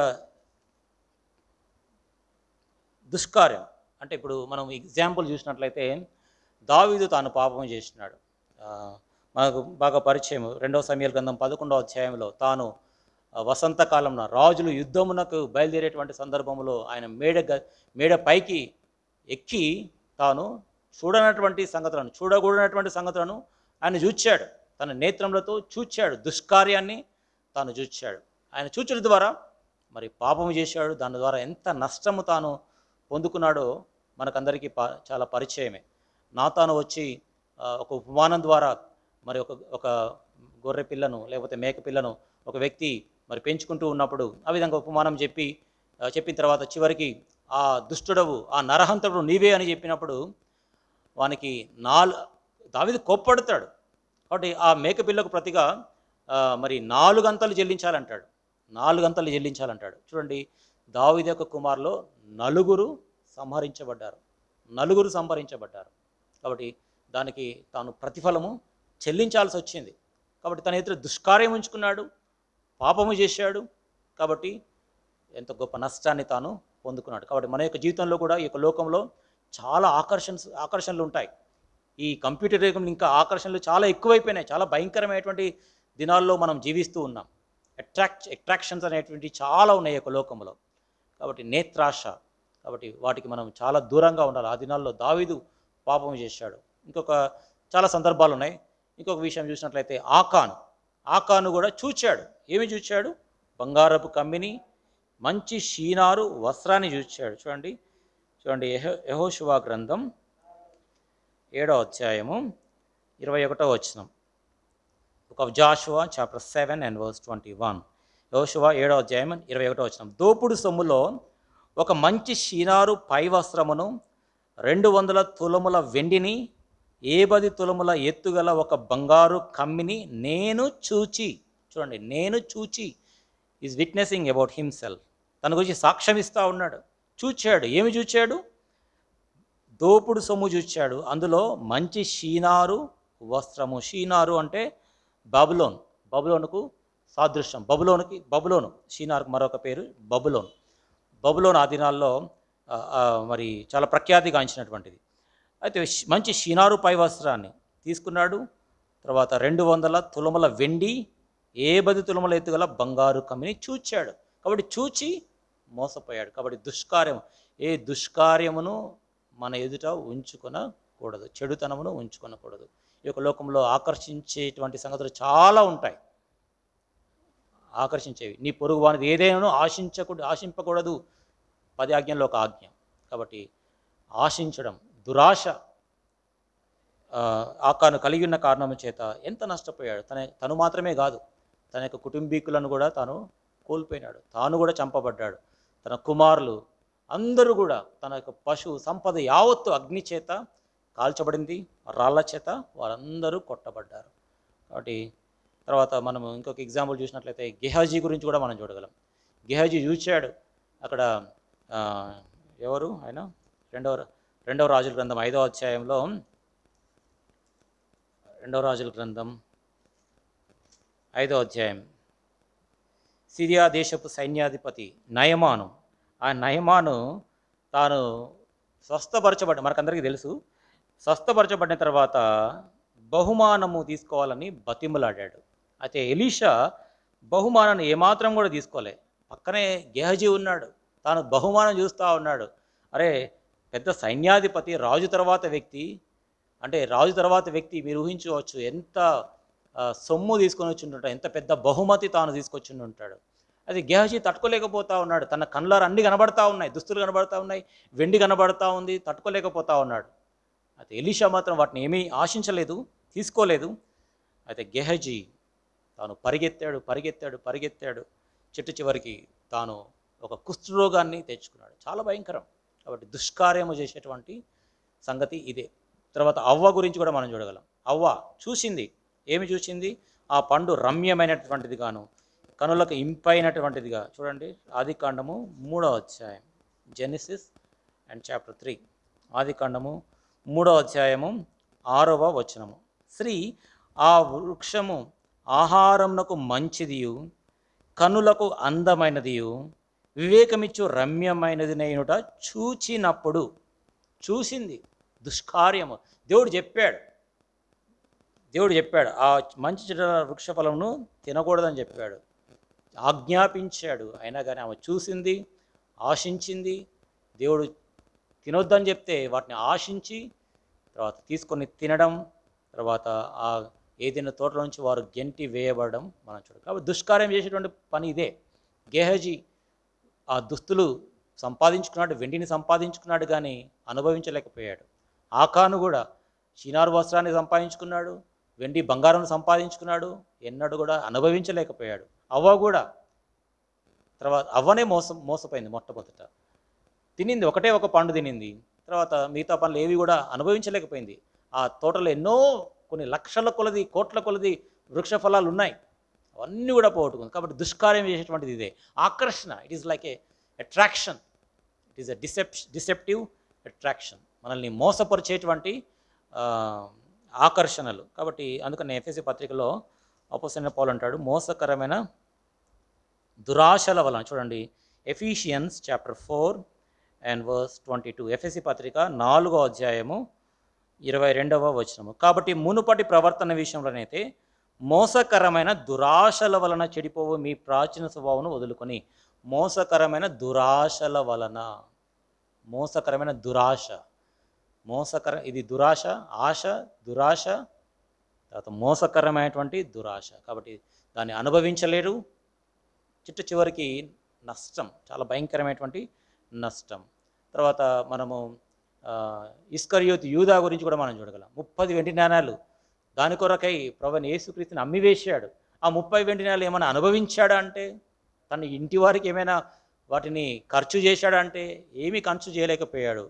[SPEAKER 1] దుష్కార్యం అంటే ఇప్పుడు మనం ఎగ్జాంపుల్ చూసినట్లయితే దావీదు తాను పాపం చేసినాడు. మనకు బాగా పరిచయం 2వ సమూయేలు గ్రంథం 11వ అధ్యాయంలో తాను వసంతకాలంలో రాజులు యుద్ధమునకు బయలుదేరేటువంటి సందర్భంలో ఆయన మేడ పైకి ఎక్కి తాను చూడకూడనటువంటి సంగతులను ఆయన చూచాడు. తన నేత్రములతో చూచాడు. దుష్కార్యాన్ని తాను చూచాడు. ఆయన చూచడం ద్వారా మరి పాపము చేశాడు. దాని ద్వారా ఎంత నష్టము తాను పొందుకున్నాడో మనకందరికీ చాలా పరిచయమే. నాతాను వచ్చి ఒక ఉపమానం ద్వారా మరి ఒక గొర్రె పిల్లను లేకపోతే మేక పిల్లను ఒక వ్యక్తి మరి పెంచుకుంటూ ఉన్నప్పుడు ఆ విధంగా ఉపమానం చెప్పిన తర్వాత చివరికి ఆ దుష్టుడవు ఆ నరహంతుడు నీవే అని చెప్పినప్పుడు వానికి దావీదు కోప్పడతాడు. కాబట్టి ఆ మేక పిల్లకు ప్రతిగా మరి 4 గంతలు చెల్లించాలంటాడు. 4 గంతలు చెల్లించాలంటాడు. చూడండి, దావీదు యొక్క కుమారులో నలుగురు సంహరించబడ్డారు. కాబట్టి దానికి తాను ప్రతిఫలము చెల్లించాల్సి వచ్చింది. కాబట్టి తన ఎదురు దుష్కార్యం ఉంచుకున్నాడు, పాపము చేశాడు. కాబట్టి ఎంత గొప్ప నష్టాన్ని తాను పొందుకున్నాడు. కాబట్టి మన యొక్క జీవితంలో కూడా ఈ యొక్క లోకంలో చాలా ఆకర్షణలు ఉంటాయి. ఈ కంప్యూటర్ యుగంలో ఇంకా ఆకర్షణలు చాలా ఎక్కువైపోయినాయి. చాలా భయంకరమైనటువంటి దినాల్లో మనం జీవిస్తూ ఉన్నాం. అట్రాక్షన్స్ అనేటువంటి చాలా ఉన్నాయి ఈ యొక్క లోకంలో. కాబట్టి నేత్రాశ, కాబట్టి వాటికి మనం చాలా దూరంగా ఉండాలి. ఆ దినాల్లో దావీదు పాపం చేశాడు. చాలా సందర్భాలు ఉన్నాయి. ఇంకొక విషయం చూసినట్లయితే ఆకాను కూడా చూచాడు. ఏమి చూచాడు? బంగారపు కమ్మిని, మంచి షీనారు వస్త్రాన్ని చూచాడు. చూడండి యెహోషువ గ్రంథం 7వ అధ్యాయము 21వ వచనం. Book of Jashuva chapter 7 and verse 21. యెహోషువ 7వ అధ్యాయం 21వ వచనం. దోపుడు సొమ్ములో ఒక మంచి షీనారు పై వస్త్రమును 200 తులముల వెండిని 50 తులముల ఎత్తుగల ఒక బంగారు కమ్మిని నేను చూచి. చూడండి, నేను చూచి ఈజ్ విట్నెసింగ్ అబౌట్ హిమ్సెల్ఫ్. తన గురించి సాక్ష్యం ఇస్తూ ఉన్నాడు. చూచాడు. ఏమి చూచాడు? దోపుడు సొమ్ము చూచాడు. అందులో మంచి షీనారు వస్త్రము. షీనారు అంటే బబులోనుకు సాదృశ్యం. బబులోను షీనారుకు మరొక పేరు బబులోను ఆ దినాల్లో మరి చాలా ప్రఖ్యాతిగాంచినటువంటిది. అయితే మంచి షీనారు పై వస్త్రాన్ని తీసుకున్నాడు. తర్వాత 200 తులముల వెండి, 50 తులముల ఎత్తుగల బంగారు కమ్మిని చూచాడు. కాబట్టి చూచి మోసపోయాడు. కాబట్టి ఏ దుష్కార్యమును మన ఎదుట ఉంచుకొనకూడదు. చెడుతనమును ఉంచుకొనకూడదు. ఈ యొక్క లోకంలో ఆకర్షించేటువంటి సంగతులు చాలా ఉంటాయి. ఆకర్షించేవి. నీ పొరుగు వానిది ఏదైనా ఆశింపకూడదు. 10 ఆజ్ఞల్లో ఒక ఆజ్ఞ. కాబట్టి ఆశించడం, దురాశ ఆకాను కలిగి ఉన్న కారణం చేత ఎంత నష్టపోయాడు. తను మాత్రమే కాదు, తన యొక్క కుటుంబీకులను కూడా తాను కోల్పోయినాడు. తాను కూడా చంపబడ్డాడు. తన కుమారులు అందరూ కూడా, తన యొక్క పశు సంపద యావత్తు అగ్ని చేత కాల్చబడింది. రాళ్ల చేత వారందరూ కొట్టబడ్డారు. కాబట్టి తర్వాత మనము ఇంకొక ఎగ్జాంపుల్ చూసినట్లయితే గెహాజీ గురించి కూడా మనం చూడగలం. గెహాజీ చూచాడు. అక్కడ ఎవరు ఆయన? రెండవ రాజుల గ్రంథం 5వ అధ్యాయంలో 2వ రాజుల గ్రంథం 5వ అధ్యాయం సిరియా దేశపు సైన్యాధిపతి నయమాను. ఆ నయమాను తాను మనకందరికీ తెలుసు, స్వస్థపరచబడిన తర్వాత బహుమానము తీసుకోవాలని బతిమలాడాడు. అయితే ఎలీషా బహుమానాన్ని ఏమాత్రం కూడా తీసుకోలే. పక్కనే గెహజీ ఉన్నాడు. తాను బహుమానం చూస్తూ ఉన్నాడు. అరే పెద్ద సైన్యాధిపతి, రాజు తర్వాత వ్యక్తి, అంటే రాజు తర్వాత వ్యక్తి మీరు ఊహించుకోవచ్చు ఎంత సొమ్ము తీసుకొని వచ్చి ఉంటాడు, ఎంత పెద్ద బహుమతి తాను తీసుకొచ్చి ఉంటాడు. అది గేహజీ తట్టుకోలేకపోతా ఉన్నాడు. తన కళ్ళారు అన్ని కనబడతా ఉన్నాయి, దుస్తులు కనబడతా ఉన్నాయి, వెండి కనబడతా ఉంది, తట్టుకోలేకపోతా ఉన్నాడు. అయితే ఎలీషా మాత్రం వాటిని ఏమీ ఆశించలేదు, తీసుకోలేదు. అయితే గేహజీ తాను పరిగెత్తాడు పరిగెత్తాడు పరిగెత్తాడు, చిట్టు చివరికి తాను ఒక కుష్ఠరోగాన్ని తెచ్చుకున్నాడు. చాలా భయంకరం. కాబట్టి దుష్కార్యము చేసేటువంటి సంగతి ఇదే. తర్వాత అవ్వ గురించి కూడా మనం చూడగలం. అవ్వ చూసింది, ఏమి చూసింది? ఆ పండు రమ్యమైనటువంటిది గాను కనులకు ఇంపైనటువంటిదిగా. చూడండి, ఆదికాండము 3వ అధ్యాయం, జెనిసిస్ అండ్ చాప్టర్ 3, ఆదికాండము 3వ అధ్యాయము 6వ వచనము. స్త్రీ ఆ వృక్షము ఆహారమునకు మంచిదియు కనులకు అందమైనదియు వివేకమిచ్చు రమ్యమైనదినైనట చూచినప్పుడు. చూసింది దుష్కార్యము. దేవుడు చెప్పాడు ఆ మంచి చెడ్డ వృక్ష ఫలమును తినకూడదని చెప్పాడు, ఆజ్ఞాపించాడు. అయినా కానీ ఆమె చూసింది, ఆశించింది. దేవుడు తినొద్దని చెప్తే వాటిని ఆశించి తర్వాత తీసుకొని తినడం, తర్వాత ఆ ఏదైనా తోటలో నుంచి వారు గెంటి వేయబడడం మనం చూడాలి. కాబట్టి దుష్కార్యం చేసేటువంటి పని ఇదే. గేహజీ ఆ దుస్తులు సంపాదించుకున్నాడు, వెండిని సంపాదించుకున్నాడు, కానీ అనుభవించలేకపోయాడు. ఆకాను కూడా చినారు వస్త్రాన్ని సంపాదించుకున్నాడు, వెండి బంగారం సంపాదించుకున్నాడు, ఎన్నడూ కూడా అనుభవించలేకపోయాడు. అవ్వ కూడా తర్వాత అవ్వనే మోసపోయింది. మొట్టమొదట తినింది, ఒకటే ఒక పండు తినింది, తర్వాత మిగతా పనులు ఏవి కూడా అనుభవించలేకపోయింది. ఆ తోటలో ఎన్నో కొన్ని లక్షల కొలది కోట్ల కొలది వృక్ష ఫలాలు ఉన్నాయి, అవన్నీ కూడా పోగొట్టుకుంది. కాబట్టి దుష్కార్యం చేసేటువంటిది ఇదే. ఆకర్షణ, it is like A attraction, it is a deceptive attraction, మనల్ని మోసపరిచేటువంటి ఆకర్షణలు. కాబట్టి అందుకని ఎఫెసీ పత్రికలో అపోస్తలుడైన పౌలు అంటాడు, మోసకరమైన దురాశల వలన. చూడండి, ఎఫీషియన్స్ చాప్టర్ 4 అండ్ వర్స్ 22, ఎఫెసీ పత్రిక 4వ అధ్యాయము 22వ వచనము. కాబట్టి మునుపటి ప్రవర్తన విషయంలోనైతే మోసకరమైన దురాశల వలన చెడిపోవు మీ ప్రాచీన స్వభావం వదులుకొని. మోసకరమైన దురాశల వలన, మోసకరమైన దురాశ, ఇది దురాశ, ఆశ, దురాశ, తర్వాత మోసకరమైనటువంటి దురాశ. కాబట్టి దాన్ని అనుభవించలేరు, చిట్ట చివరికి నష్టం, చాలా భయంకరమైనటువంటి నష్టం. తర్వాత మనము ఇస్కరియోతు యూదా గురించి కూడా మనం చూడగలం. 30 వెండి నాణాలు దాని కొరకై ప్రభువైన యేసుక్రీస్తుని అమ్మివేశాడు. ఆ 30 వెండి నాణాలు ఏమైనా అనుభవించాడా అంటే, తన ఇంటి వారికి ఏమైనా వాటిని ఖర్చు చేశాడా అంటే ఏమీ ఖర్చు చేయలేకపోయాడు.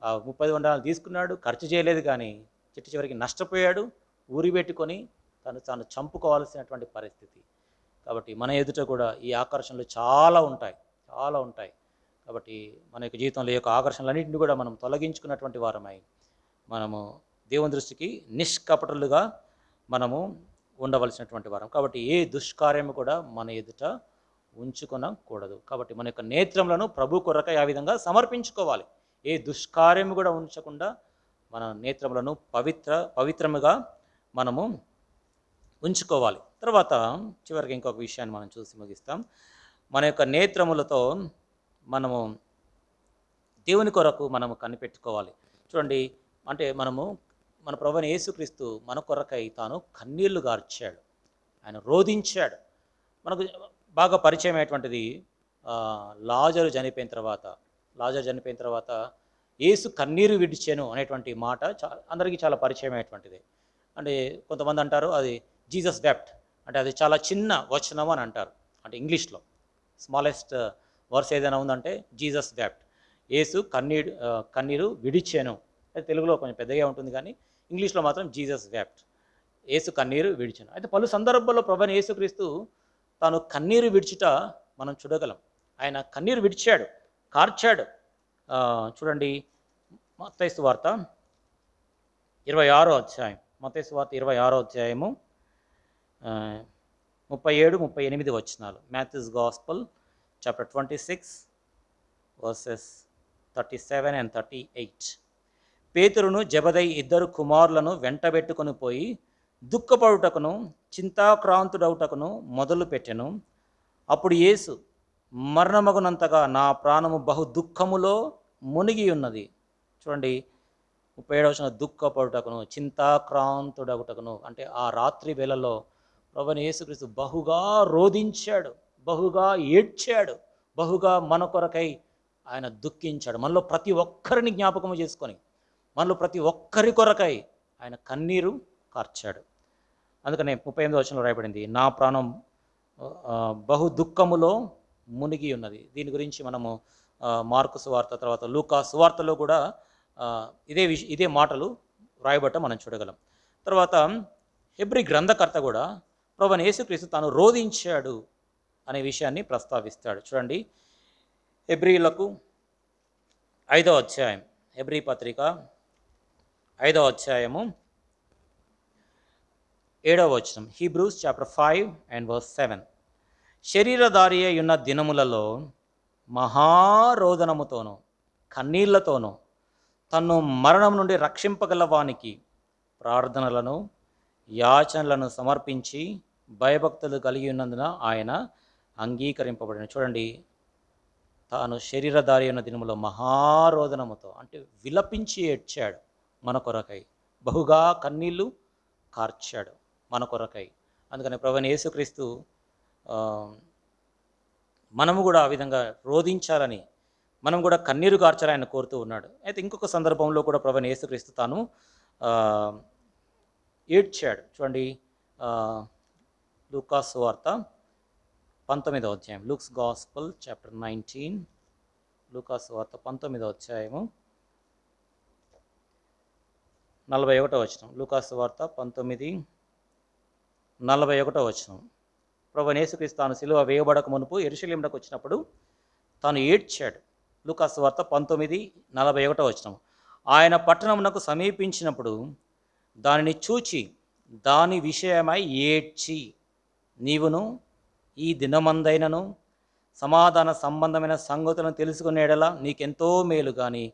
[SPEAKER 1] ఆ 30 వెండి నాణాలు తీసుకున్నాడు, ఖర్చు చేయలేదు, కానీ చిట్ట చివరికి నష్టపోయాడు, ఊరి పెట్టుకొని తాను చంపుకోవాల్సినటువంటి పరిస్థితి. కాబట్టి మన ఎదుట కూడా ఈ ఆకర్షణలు చాలా ఉంటాయి. కాబట్టి మన యొక్క జీవితంలో ఈ యొక్క ఆకర్షణలన్నింటినీ కూడా మనం తొలగించుకున్నటువంటి వారమై మనము దేవుని దృష్టికి నిష్కపటులుగా మనము ఉండవలసినటువంటి వారం. కాబట్టి ఏ దుష్కార్యము కూడా మన ఎదుట ఉంచుకొనకూడదు. కాబట్టి మన యొక్క నేత్రములను ప్రభు కొరకై ఆ విధంగా సమర్పించుకోవాలి. ఏ దుష్కార్యము కూడా ఉంచకుండా మన నేత్రములను పవిత్రముగా మనము ఉంచుకోవాలి. తర్వాత చివరికి ఇంకొక విషయాన్ని మనం చూసి ముగిస్తాం. మన యొక్క నేత్రములతో మనము దేవుని కొరకు మనము కనిపెట్టుకోవాలి. చూడండి, అంటే మన ప్రభువైన యేసుక్రీస్తు మన కొరకై తాను కన్నీళ్లు గార్చాడు, ఆయన రోధించాడు. మనకు బాగా పరిచయం అయ్యేటువంటిది లాజరు చనిపోయిన తర్వాత యేసు కన్నీరు విడిచెను అనేటువంటి మాట అందరికీ చాలా పరిచయం అయ్యేటువంటిది. అంటే కొంతమంది అంటారు అది జీసస్ వెప్ట్, అంటే అది చాలా చిన్న వచనం అని అంటారు. అంటే ఇంగ్లీష్లో స్మాలెస్ట్ వర్స్ ఏదైనా ఉందంటే జీసస్ వెప్ట్, యేసు కన్నీరు విడిచెను. అది తెలుగులో కొంచెం పెద్దగా ఉంటుంది, కానీ ఇంగ్లీష్లో మాత్రం జీసస్ వెప్ట్, యేసు కన్నీరు విడిచెను. అయితే పలు సందర్భాల్లో ప్రభువైన యేసుక్రీస్తు తాను కన్నీరు విడిచుట మనం చూడగలం. ఆయన కన్నీరు విడిచాడు, కార్చాడు. చూడండి, మత్తయి సువార్త 26వ అధ్యాయం, మత్తయి సువార్త 26వ అధ్యాయము 37-38 వచనాలు. Matthew's gospel chapter 26 verses 37 and 38. పేతురును జెబెదయి 2 కుమారులను వెంటబెట్టుకొని పోయి దుఃఖపడుటకును చింతాక్రాంతుడవుటకును మొదలు పెట్టెను. అప్పుడు యేసు, మరణమగునంతగా నా ప్రాణము బహు దుఃఖములో మునిగి ఉన్నది. చూడండి 37వ వచనం, దుఃఖపడుటకును చింతాక్రాంతుడగుటకును. అంటే ఆ రాత్రి వేళలో ప్రభువైన యేసుక్రీస్తు బహుగా రోదించాడు, బహుగా ఏడ్చాడు, బహుగా మన కొరకై ఆయన దుఃఖించాడు. మనలో ప్రతి ఒక్కరిని జ్ఞాపకం చేసుకొని మనలో ప్రతి ఒక్కరి కొరకై ఆయన కన్నీరు కార్చాడు. అందుకనే 38వ వచనంలో రాయబడింది, నా ప్రాణం బహు దుఃఖములో మునిగి ఉన్నది. దీని గురించి మనము మార్కు సువార్త తర్వాత లూకా సువార్తలో కూడా ఇదే మాటలు రాయబట్ట మనం చూడగలం. తర్వాత హెబ్రీ గ్రంథకర్త కూడా ప్రభువైన యేసుక్రీస్తు తాను రోదించాడు అనే విషయాన్ని ప్రస్తావిస్తాడు. చూడండి హెబ్రీలకు 5వ అధ్యాయం, హెబ్రీ పత్రిక 5వ అధ్యాయము 7వ వచనం, హీబ్రూస్ చాప్టర్ 5 and verse 7. శరీరధారి అయి ఉన్న దినములలో మహారోదనముతోనూ కన్నీళ్లతోనూ తన్ను మరణం నుండి రక్షింపగల వానికి ప్రార్థనలను యాచనలను సమర్పించి భయభక్తులు కలిగి ఉన్నందున ఆయన అంగీకరింపబడిన. చూడండి, తాను శరీరధారి అయిన దినములో మహారోదనముతో అంటే విలపించి ఏడ్చాడు మన కొరకై, బహుగా కన్నీళ్లు కార్చాడు మన కొరకై. అందుకని ప్రభువైన యేసుక్రీస్తు మనము కూడా ఆ విధంగా రోధించాలని, మనం కూడా కన్నీరు కార్చాలని ఆయన కోరుతూ ఉన్నాడు. అయితే ఇంకొక సందర్భంలో కూడా ప్రభువైన యేసుక్రీస్తు తాను ఏడ్చాడు. చూడండి లూకా సువార్త 19వ అధ్యాయం, లూక్స్ గాస్పల్ చాప్టర్ 19, లూకా సువార్త 19వ అధ్యాయము 41వ వచనం. లూకా సువార్త 19:41వ వచనం. ప్రభువైన యేసుక్రీస్తు తాను సిలువ వేయబడక మునుపు యెరూషలేమునకు వచ్చినప్పుడు తాను ఏడ్చాడు. లూకా సువార్త 19:41వ వచనం. ఆయన పట్టణమునకు సమీపించినప్పుడు దానిని చూచి దాని విషయమై ఏడ్చి, నీవును ఈ దినమందైనను సమాధాన సంబంధమైన సంగతులను తెలుసుకునేడలా నీకెంతో మేలు, కానీ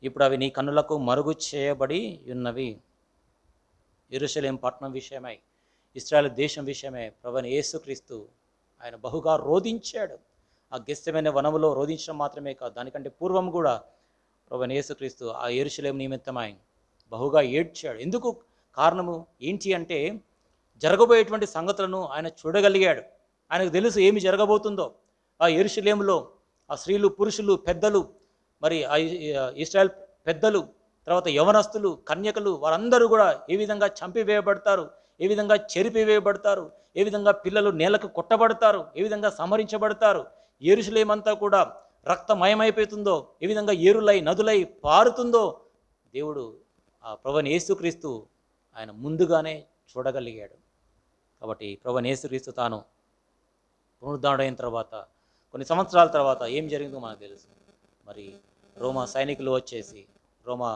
[SPEAKER 1] ఇప్పుడు అవి నీ కన్నులకు మరుగు చేయబడి ఉన్నవి. యెరూషలేం పట్టణం విషయమై, ఇశ్రాయేలు దేశం విషయమై ప్రభువైన యేసుక్రీస్తు ఆయన బహుగా రోదించాడు. ఆ గెత్సెమనే వనములో రోదించడం మాత్రమే కాదు, దానికంటే పూర్వం కూడా ప్రభువైన యేసుక్రీస్తు ఆ యెరూషలేం నిమిత్తమై బహుగా ఏడ్చాడు. ఎందుకు కారణము ఏంటి అంటే, జరగబోయేటువంటి సంగతులను ఆయన చూడగలిగాడు. ఆయనకు తెలుసు ఏమి జరగబోతుందో. ఆ యెరూషలేములో ఆ స్త్రీలు, పురుషులు, పెద్దలు, మరి ఇశ్రాయేల్ పెద్దలు, తర్వాత యవనస్తులు, కన్యకలు, వారందరూ కూడా ఏ విధంగా చంపివేయబడతారు, ఏ విధంగా చెరిపివేయబడతారు, ఏ విధంగా పిల్లలు నేలకు కొట్టబడతారు, ఏ విధంగా సంహరించబడతారు, యెరూషలేమంతా కూడా రక్తమయమైపోతుందో, ఏ విధంగా ఏరులై నదులై పారుతుందో దేవుడు ఆ ప్రభువైన యేసుక్రీస్తు ఆయన ముందుగానే చూడగలిగాడు. కాబట్టి ప్రభువైన యేసుక్రీస్తు తాను పునరుద్ధరణైన తర్వాత కొన్ని సంవత్సరాల తర్వాత ఏం జరిగిందో మనకు తెలుసు. మరి రోమా సైనికులు వచ్చేసి, రోమా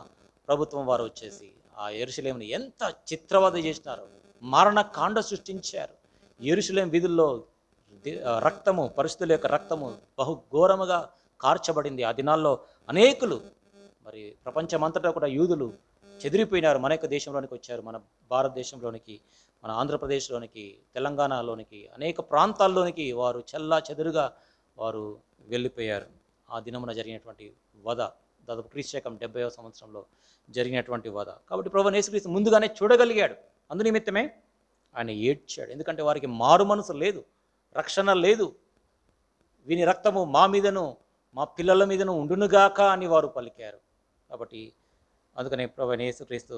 [SPEAKER 1] ప్రభుత్వం వారు వచ్చేసి ఆ యెరూషలేముని ఎంత చిత్రవద చేసినారో, మారణకాండ సృష్టించారు. యెరూషలేం వీధుల్లో రక్తము, పరిశుద్ధుల యొక్క రక్తము బహుఘోరముగా కార్చబడింది. ఆ దినాల్లో అనేకులు, మరి ప్రపంచమంతటా కూడా యూదులు చెదిరిపోయినారు. మన యొక్క దేశంలోనికి వచ్చారు, మన భారతదేశంలోనికి, మన ఆంధ్రప్రదేశ్లోనికి, తెలంగాణలోనికి, అనేక ప్రాంతాల్లోనికి వారు చెల్లా చెదురుగా వారు వెళ్ళిపోయారు. ఆ దినమున జరిగినటువంటి వధ, దాదాపు క్రీస్తు 70వ సంవత్సరంలో జరిగినటువంటి వధ. కాబట్టి ప్రభువైన యేసుక్రీస్తు ముందుగానే చూడగలిగాడు. అందునిమిత్తమే ఆయన ఏడ్చాడు. ఎందుకంటే వారికి మారు మనసు లేదు, రక్షణ లేదు. వీని రక్తము మా మీదను మా పిల్లల మీదను ఉండునుగాక అని వారు పలికారు. కాబట్టి అందుకనే ప్రభువైన యేసుక్రీస్తు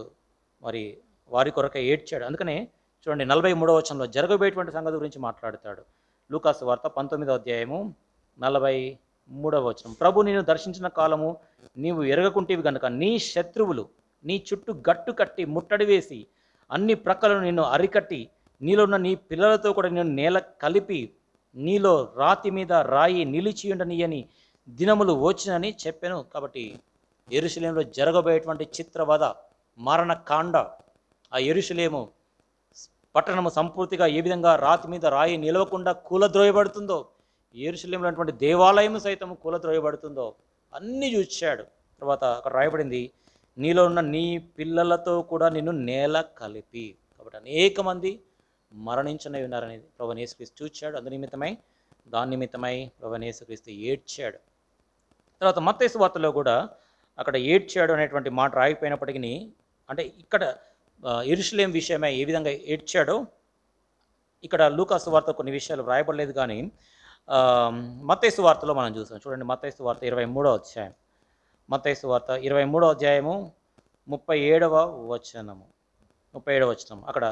[SPEAKER 1] మరి వారి కొరకే ఏడ్చాడు. అందుకనే చూడండి 43వ వచనంలో జరగబోయేటువంటి సంగతి గురించి మాట్లాడతాడు. లూకా సువార్త 19వ అధ్యాయము 43వ వచనం. ప్రభు నిన్ను దర్శించిన కాలము నీవు ఎరగకుంటేవి గనుక నీ శత్రువులు నీ చుట్టూ గట్టు కట్టి ముట్టడి వేసి అన్ని ప్రక్కలను నిన్ను అరికట్టి నీలో ఉన్న నీ పిల్లలతో కూడా నిన్ను నేల కలిపి నీలో రాతి మీద రాయి నిలిచి ఉండనియని దినములు వచ్చినని చెప్పాను. కాబట్టి యెరూషలేములో జరగబోయేటువంటి చిత్రవధ, మరణకాండ, ఆ యెరూషలేము పట్టణము సంపూర్తిగా ఏ విధంగా రాతి మీద రాయి నిలవకుండా కూలద్రోయబడుతుందో, యెరూషలేములో ఉన్నటువంటి దేవాలయం సైతం కూలద్రోయబడుతుందో అన్నీ చూశాడు. తర్వాత అక్కడ రాయబడింది, నీలో ఉన్న నీ పిల్లలతో కూడా నిన్ను నేల కలిపి. కాబట్టి అనేక మంది మరణించనే ఉన్నారనేది ప్రభువైన యేసుక్రీస్తు చూచాడు. దాని నిమిత్తమై ప్రభువైన యేసుక్రీస్తు ఏడ్చాడు. తర్వాత మత్తయి సువార్తలో కూడా అక్కడ ఏడ్చాడు అనేటువంటి మాట రాయిపోయినప్పటికీ, అంటే ఇక్కడ యెరూషలేము విషయమై ఏ విధంగా ఏడ్చాడో ఇక్కడ లూకా సువార్త కొన్ని విషయాలు వ్రాయబడలేదు, కానీ మత్తయి సువార్తలో మనం చూసాం. చూడండి, మత్తయి సువార్త 23వ అధ్యాయం. మత్తయి సువార్త 23వ అధ్యాయము 37వ వచనము. అక్కడ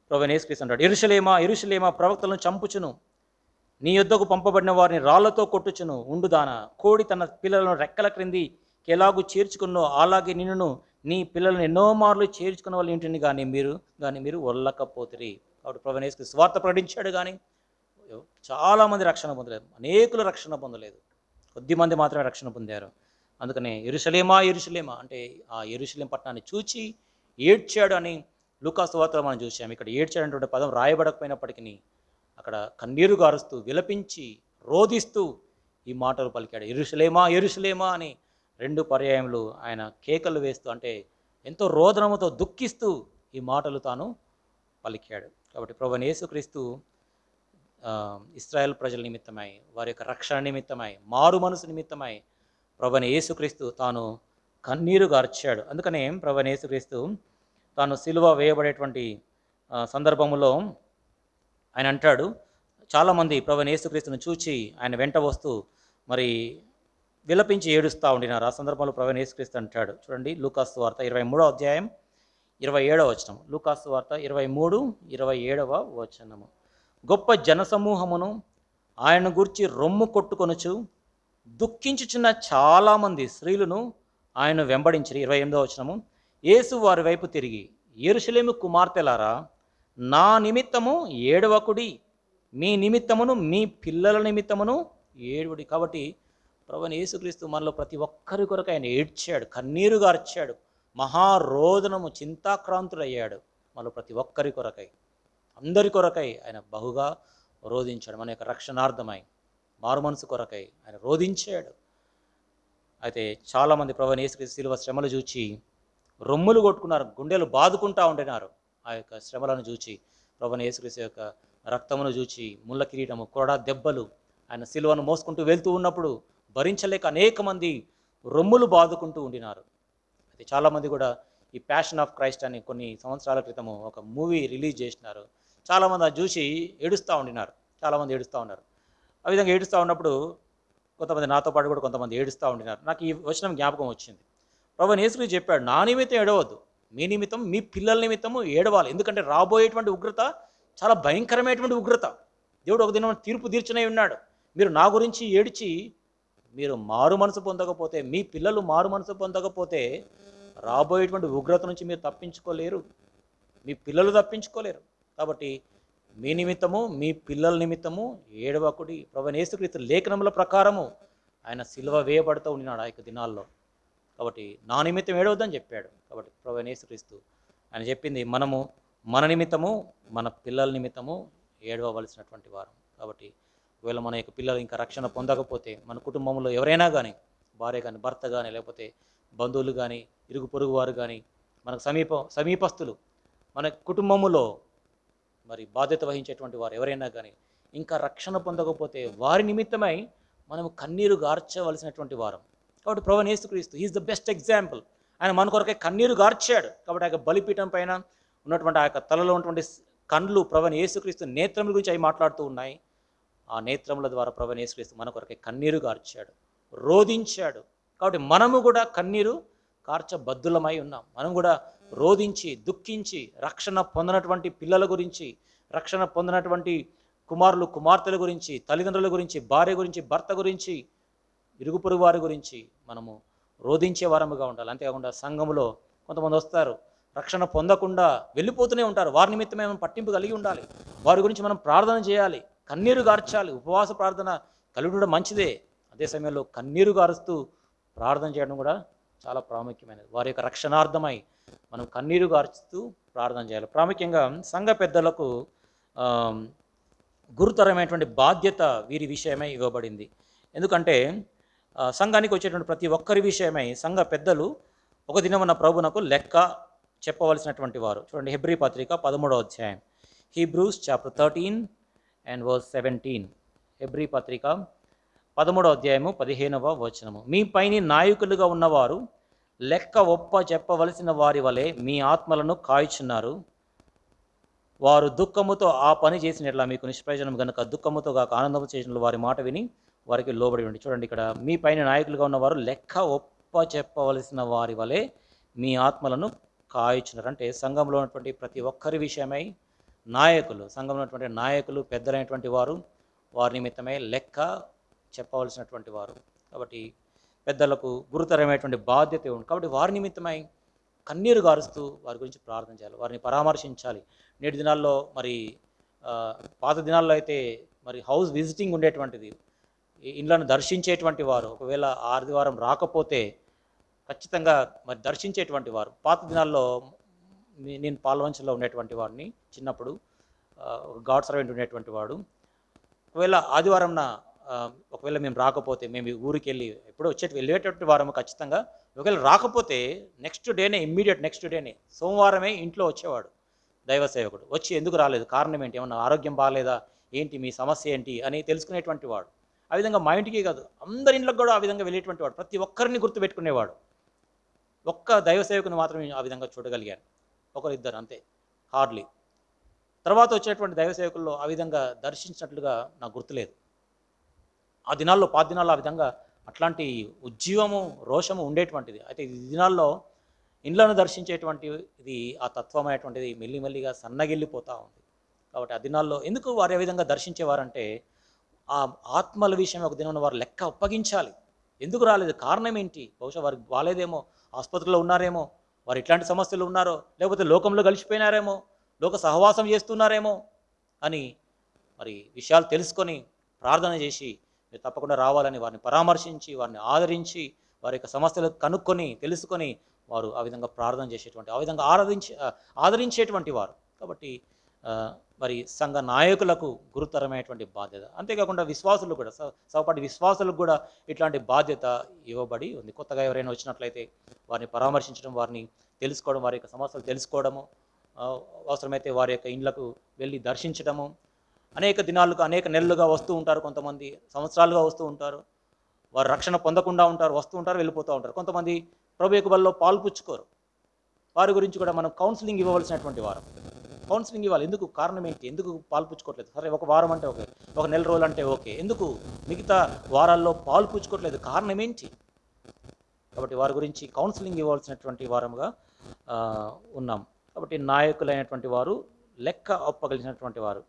[SPEAKER 1] ప్రభువైన యేసుక్రీస్తు అంటాడు, యెరూషలేమా యెరూషలేమా, ప్రవక్తలను చంపుచును, నీ యొద్దకు పంపబడిన వారిని రాళ్లతో కొట్టుచును ఉండుదానా, కోడి తన పిల్లలను రెక్కల క్రింది ఎలాగూ చేర్చుకున్నో అలాగే నిన్నును నీ పిల్లలను ఎన్నో మార్లు చేర్చుకున్న వాళ్ళు ఏంటండి, కానీ మీరు వల్లకపోతిరి. కాబట్టి ప్రభువైన యేసుక్రీస్తు స్వార్థ ప్రకటించాడు, కానీ చాలామంది రక్షణ పొందలేదు, అనేకులు రక్షణ పొందలేదు, కొద్దిమంది మాత్రమే రక్షణ పొందారు. అందుకనే యెరూషలేమా యెరూషలేమా అంటే ఆ యెరూషలేం పట్టణాన్ని చూచి ఏడ్చాడు అని లూకా సువార్తలో మనం చూసాం. ఇక్కడ ఏడ్చాడనేటువంటి పదం రాయబడకపోయినప్పటికీ అక్కడ కన్నీరు గారుస్తూ, విలపించి, రోధిస్తూ ఈ మాటలు పలికాడు. యెరూషలేమా యెరూషలేమా అని 2 పర్యాయములు ఆయన కేకలు వేస్తూ, అంటే ఎంతో రోదనముతో దుఃఖిస్తూ ఈ మాటలు తాను పలికాడు. కాబట్టి ప్రభువైన యేసుక్రీస్తు ఇశ్రాయేల్ ప్రజల నిమిత్తమై, వారి యొక్క రక్షణ నిమిత్తమై, మారు మనసు నిమిత్తమై ప్రభువైన యేసుక్రీస్తు తాను కన్నీరు గార్చాడు. అందుకనే ప్రభువైన యేసుక్రీస్తు తాను సిలువ వేయబడేటువంటి సందర్భంలో ఆయన అంటాడు, చాలామంది ప్రభువైన యేసుక్రీస్తును చూచి ఆయన వెంట వస్తూ మరి విలపించి ఏడుస్తూ ఉండినారు. ఆ సందర్భంలో ప్రభువైన యేసుక్రీస్తు అంటాడు, చూడండి, లూకా సువార్త 23వ అధ్యాయం 27వ వచనం. లూకా సువార్త 23:27వ వచనము. గొప్ప జనసమూహమును ఆయన గూర్చి రొమ్ము కొట్టుకొనుచు దుఃఖించుచున్న చాలామంది స్త్రీలను ఆయన వెంబడించిరి. 28వ వచనము. యేసు వారి వైపు తిరిగి, యెరూషలేము కుమార్తెలారా, నా నిమిత్తము ఏడవకుడి, మీ నిమిత్తమును మీ పిల్లల నిమిత్తమును ఏడువుడి. కాబట్టి ప్రభువైన యేసుక్రీస్తు మనలో ప్రతి ఒక్కరి కొరకు ఆయన ఏడ్చాడు, కన్నీరు గార్చాడు, మహారోదనము, చింతాక్రాంతుడయ్యాడు. మనలో ప్రతి ఒక్కరి కొరకై, అందరి కొరకై ఆయన బహుగా రోధించాడు. మన యొక్క రక్షణార్థమై, మారు మనసు కొరకై ఆయన రోధించాడు. అయితే చాలామంది ప్రభువైన యేసుక్రీస్తు శిలువ శ్రమలు చూచి రొమ్ములు కొట్టుకున్నారు, గుండెలు బాదుకుంటూ ఉండినారు. ఆ యొక్క శ్రమలను చూచి, ప్రభువైన యేసుక్రీస్తు యొక్క రక్తమును చూచి, ముళ్ళ కిరీటము, కొరడా దెబ్బలు, ఆయన శిలువను మోసుకుంటూ వెళ్తూ ఉన్నప్పుడు భరించలేక అనేక మంది రొమ్ములు బాదుకుంటూ ఉండినారు. అయితే చాలామంది కూడా ఈ ప్యాషన్ ఆఫ్ క్రైస్ట్ అని కొన్ని సంవత్సరాల క్రితము ఒక మూవీ రిలీజ్ చేసినారు. చాలామంది అది చూసి ఏడుస్తూ ఉండినారు, చాలామంది ఏడుస్తూ ఉన్నారు. ఆ విధంగా ఏడుస్తూ ఉన్నప్పుడు కొంతమంది, నాతో పాటు కూడా కొంతమంది ఏడుస్తూ ఉండినారు. నాకు ఈ వచనం జ్ఞాపకం వచ్చింది. ప్రభువైన యేసుక్రీస్తు చెప్పాడు, నా నిమిత్తం ఏడవద్దు, మీ నిమిత్తం, మీ పిల్లల నిమిత్తము ఏడవాలి. ఎందుకంటే రాబోయేటువంటి ఉగ్రత చాలా భయంకరమైనటువంటి ఉగ్రత. దేవుడు ఒక దినం తీర్పు తీర్చునే ఉన్నాడు. మీరు నా గురించి ఏడిచి మీరు మారు మనసు పొందకపోతే, మీ పిల్లలు మారు మనసు పొందకపోతే రాబోయేటువంటి ఉగ్రత నుంచి మీరు తప్పించుకోలేరు, మీ పిల్లలు తప్పించుకోలేరు. కాబట్టి మీ నిమిత్తము, మీ పిల్లల నిమిత్తము ఏడవకుడి. ప్రభువైన యేసుక్రీస్తు లేఖనముల ప్రకారము ఆయన సిలువ వేయబడుతూ ఉన్నాడు ఆ యొక్క దినాల్లో. కాబట్టి నా నిమిత్తం ఏడవద్దని చెప్పాడు. కాబట్టి ప్రభువైన యేసుక్రీస్తు ఆయన చెప్పింది, మనము మన నిమిత్తము, మన పిల్లల నిమిత్తము ఏడవవలసినటువంటి వారం. కాబట్టి ఒకవేళ మన యొక్క పిల్లలు ఇంకా రక్షణ పొందకపోతే, మన కుటుంబంలో ఎవరైనా కానీ, భార్య కానీ, భర్త కానీ, లేకపోతే బంధువులు కానీ, ఇరుగు పొరుగు వారు కానీ, మనకు సమీపస్తులు, మన కుటుంబములో మరి బాధ్యత వహించేటువంటి వారు ఎవరైనా కానీ ఇంకా రక్షణ పొందకపోతే వారి నిమిత్తమై మనము కన్నీరు గార్చవలసినటువంటి వారం. కాబట్టి ప్రభువైన యేసుక్రీస్తు ఈజ్ ద బెస్ట్ ఎగ్జాంపుల్. ఆయన మన కొరకే కన్నీరు గార్చాడు. కాబట్టి ఆ యొక్క బలిపీఠం పైన ఉన్నటువంటి ఆ యొక్క తలలో ఉన్నటువంటి కండ్లు ప్రభువైన యేసుక్రీస్తు నేత్రముల గురించి అవి మాట్లాడుతూ ఉన్నాయి. ఆ నేత్రముల ద్వారా ప్రభువైన యేసుక్రీస్తు మన కొరకే కన్నీరు గార్చాడు, రోధించాడు. కాబట్టి మనము కూడా కన్నీరు కార్చబద్దులమై ఉన్నాం. మనం కూడా రోధించి, దుఃఖించి, రక్షణ పొందినటువంటి పిల్లల గురించి, రక్షణ పొందినటువంటి కుమారులు, కుమార్తెల గురించి, తల్లిదండ్రుల గురించి, భార్య గురించి, భర్త గురించి, ఇరుగు పొరుగు వారి గురించి మనము రోధించే వారముగా ఉండాలి. అంతేకాకుండా సంఘములో కొంతమంది వస్తారు, రక్షణ పొందకుండా వెళ్ళిపోతూనే ఉంటారు. వారి నిమిత్తమే మనం పట్టింపు కలిగి ఉండాలి. వారి గురించి మనం ప్రార్థన చేయాలి, కన్నీరు గార్చాలి. ఉపవాస ప్రార్థన కలిగి ఉండడం మంచిదే. అదే సమయంలో కన్నీరు గారుస్తూ ప్రార్థన చేయడం కూడా చాలా ప్రాముఖ్యమైనది. వారి యొక్క రక్షణార్థమై మనం కన్నీరు గార్చుతూ ప్రార్థన చేయాలి. ప్రాముఖ్యంగా సంఘ పెద్దలకు గురుతరమైనటువంటి బాధ్యత వీరి విషయమై ఇవ్వబడింది. ఎందుకంటే సంఘానికి వచ్చేటువంటి ప్రతి ఒక్కరి విషయమై సంఘ పెద్దలు ఒక దినమున ప్రభునకు లెక్క చెప్పవలసినటువంటి వారు. చూడండి, హెబ్రీ పత్రిక 13వ అధ్యాయం, Hebrews chapter 13 and verse 17. Hebrew పత్రిక 13వ అధ్యాయము 15వ వచనము. మీ పైని నాయకులుగా ఉన్నవారు లెక్క ఒప్ప చెప్పవలసిన వారి వలె మీ ఆత్మలను కాయుచున్నారు. వారు దుఃఖముతో ఆ పని చేసినట్లా మీకు నిష్ప్రయోజనం గనుక దుఃఖముతో గాక ఆనందము చేసిన వారి మాట విని వారికి లోబడి ఉండి. చూడండి, ఇక్కడ మీ పైన నాయకులుగా ఉన్నవారు లెక్క ఒప్ప చెప్పవలసిన వారి వలె మీ ఆత్మలను కాయుచున్నారు. అంటే సంఘంలో ఉన్నటువంటి ప్రతి ఒక్కరి విషయమై నాయకులు, సంఘంలో ఉన్నటువంటి నాయకులు, పెద్దలైనటువంటి వారు వారి నిమిత్తమై లెక్క చెప్పవలసినటువంటి వారు. కాబట్టి పెద్దలకు గురుతరమైనటువంటి బాధ్యత ఉంది. కాబట్టి వారి నిమిత్తమై కన్నీరు గారుస్తూ వారి గురించి ప్రార్థన చేయాలి, వారిని పరామర్శించాలి. నేటి దినాల్లో మరి పాత దినాల్లో అయితే మరి హౌస్ విజిటింగ్ ఉండేటువంటిది, ఇండ్లను దర్శించేటువంటి వారు ఒకవేళ ఆదివారం రాకపోతే ఖచ్చితంగా మరి దర్శించేటువంటి వారు. పాత దినాల్లో నేను పాల్వంచలో ఉండేటువంటి వాడిని చిన్నప్పుడు, గాడ్ సర్వెంట్ ఉండేటువంటి వాడు. ఒకవేళ ఆదివారం ఒకవేళ మేము రాకపోతే, మేము ఊరికి వెళ్ళి ఎప్పుడో వెళ్ళేటువంటి వారము ఖచ్చితంగా. ఒకవేళ రాకపోతే ఇమ్మీడియట్ నెక్స్ట్ డేనే సోమవారమే ఇంట్లో వచ్చేవాడు దైవ సేవకుడు. వచ్చి ఎందుకు రాలేదు, కారణం ఏంటి, ఏమన్నా ఆరోగ్యం బాగాలేదా, ఏంటి మీ సమస్య ఏంటి అని తెలుసుకునేటువంటి వాడు. ఆ విధంగా మా ఇంటికి కాదు, అందరి ఇంట్లోకి కూడా ఆ విధంగా వెళ్ళేటువంటి వాడు. ప్రతి ఒక్కరిని గుర్తుపెట్టుకునేవాడు. ఒక్క దైవ సేవకుని మాత్రం ఆ విధంగా చూడగలిగాను, ఒకరిద్దరు అంతే, హార్డ్లీ. తర్వాత వచ్చేటువంటి దైవ సేవకుల్లో ఆ విధంగా దర్శించినట్లుగా నాకు గుర్తులేదు. ఆ దినాల్లో, పాత దినాల్లో ఆ విధంగా అట్లాంటి ఉజ్జీవము, రోషము ఉండేటువంటిది. అయితే ఈ దినాల్లో ఇండ్లను దర్శించేటువంటి ఇది, ఆ తత్వం అనేటువంటిది మెల్లిమెల్లిగా సన్నగిల్లిపోతూ ఉంది. కాబట్టి ఆ దినాల్లో ఎందుకు వారు ఏ విధంగా దర్శించేవారంటే, ఆ ఆత్మల విషయం ఒక దినం వారు లెక్క అప్పగించాలి. ఎందుకు రాలేదు, కారణం ఏంటి, బహుశా వారికి బాగాలేదేమో, ఆసుపత్రిలో ఉన్నారేమో, వారు ఇట్లాంటి సమస్యలు ఉన్నారో, లేకపోతే లోకంలో కలిసిపోయినారేమో, లోక సహవాసం చేస్తున్నారేమో అని మరి విషయాలు తెలుసుకొని ప్రార్థన చేసి మీరు తప్పకుండా రావాలని వారిని పరామర్శించి, వారిని ఆదరించి, వారి యొక్క సమస్యలు కనుక్కొని తెలుసుకొని వారు ఆ విధంగా ప్రార్థన చేసేటువంటి, ఆ విధంగా ఆదరించేటువంటి వారు. కాబట్టి మరి సంఘ నాయకులకు గురుతరమైనటువంటి బాధ్యత. అంతేకాకుండా విశ్వాసులు కూడా, సహపాఠి విశ్వాసులకు కూడా ఇట్లాంటి బాధ్యత ఇవ్వబడి ఉంది. కొత్తగా ఎవరైనా వచ్చినట్లయితే వారిని పరామర్శించడం, వారిని తెలుసుకోవడం, వారి యొక్క సమస్యలు తెలుసుకోవడము, అవసరమైతే వారి యొక్క ఇండ్లకు వెళ్ళి దర్శించడము. అనేక దినాలుగా, అనేక నెలలుగా వస్తూ ఉంటారు, కొంతమంది సంవత్సరాలుగా వస్తూ ఉంటారు, వారు రక్షణ పొందకుండా ఉంటారు, వస్తూ ఉంటారు, వెళ్ళిపోతూ ఉంటారు. కొంతమంది ప్రభు యొక్క బలిలో పాల్పుచ్చుకోరు. వారి గురించి కూడా మనం కౌన్సిలింగ్ ఇవ్వవలసినటువంటి వారు. కౌన్సిలింగ్ ఇవ్వాలి. ఎందుకు, కారణం ఏంటి, ఎందుకు పాల్పుచ్చుకోవట్లేదు, సరే ఒక వారం అంటే ఓకే, ఒక నెల రోజులు అంటే ఓకే, ఎందుకు మిగతా వారాల్లో పాల్పుచ్చుకోవట్లేదు, కారణం ఏంటి? కాబట్టి వారి గురించి కౌన్సిలింగ్ ఇవ్వాల్సినటువంటి వారముగా ఉన్నాం. కాబట్టి నాయకులైనటువంటి వారు లెక్క అప్పగలిగినటువంటి వారు.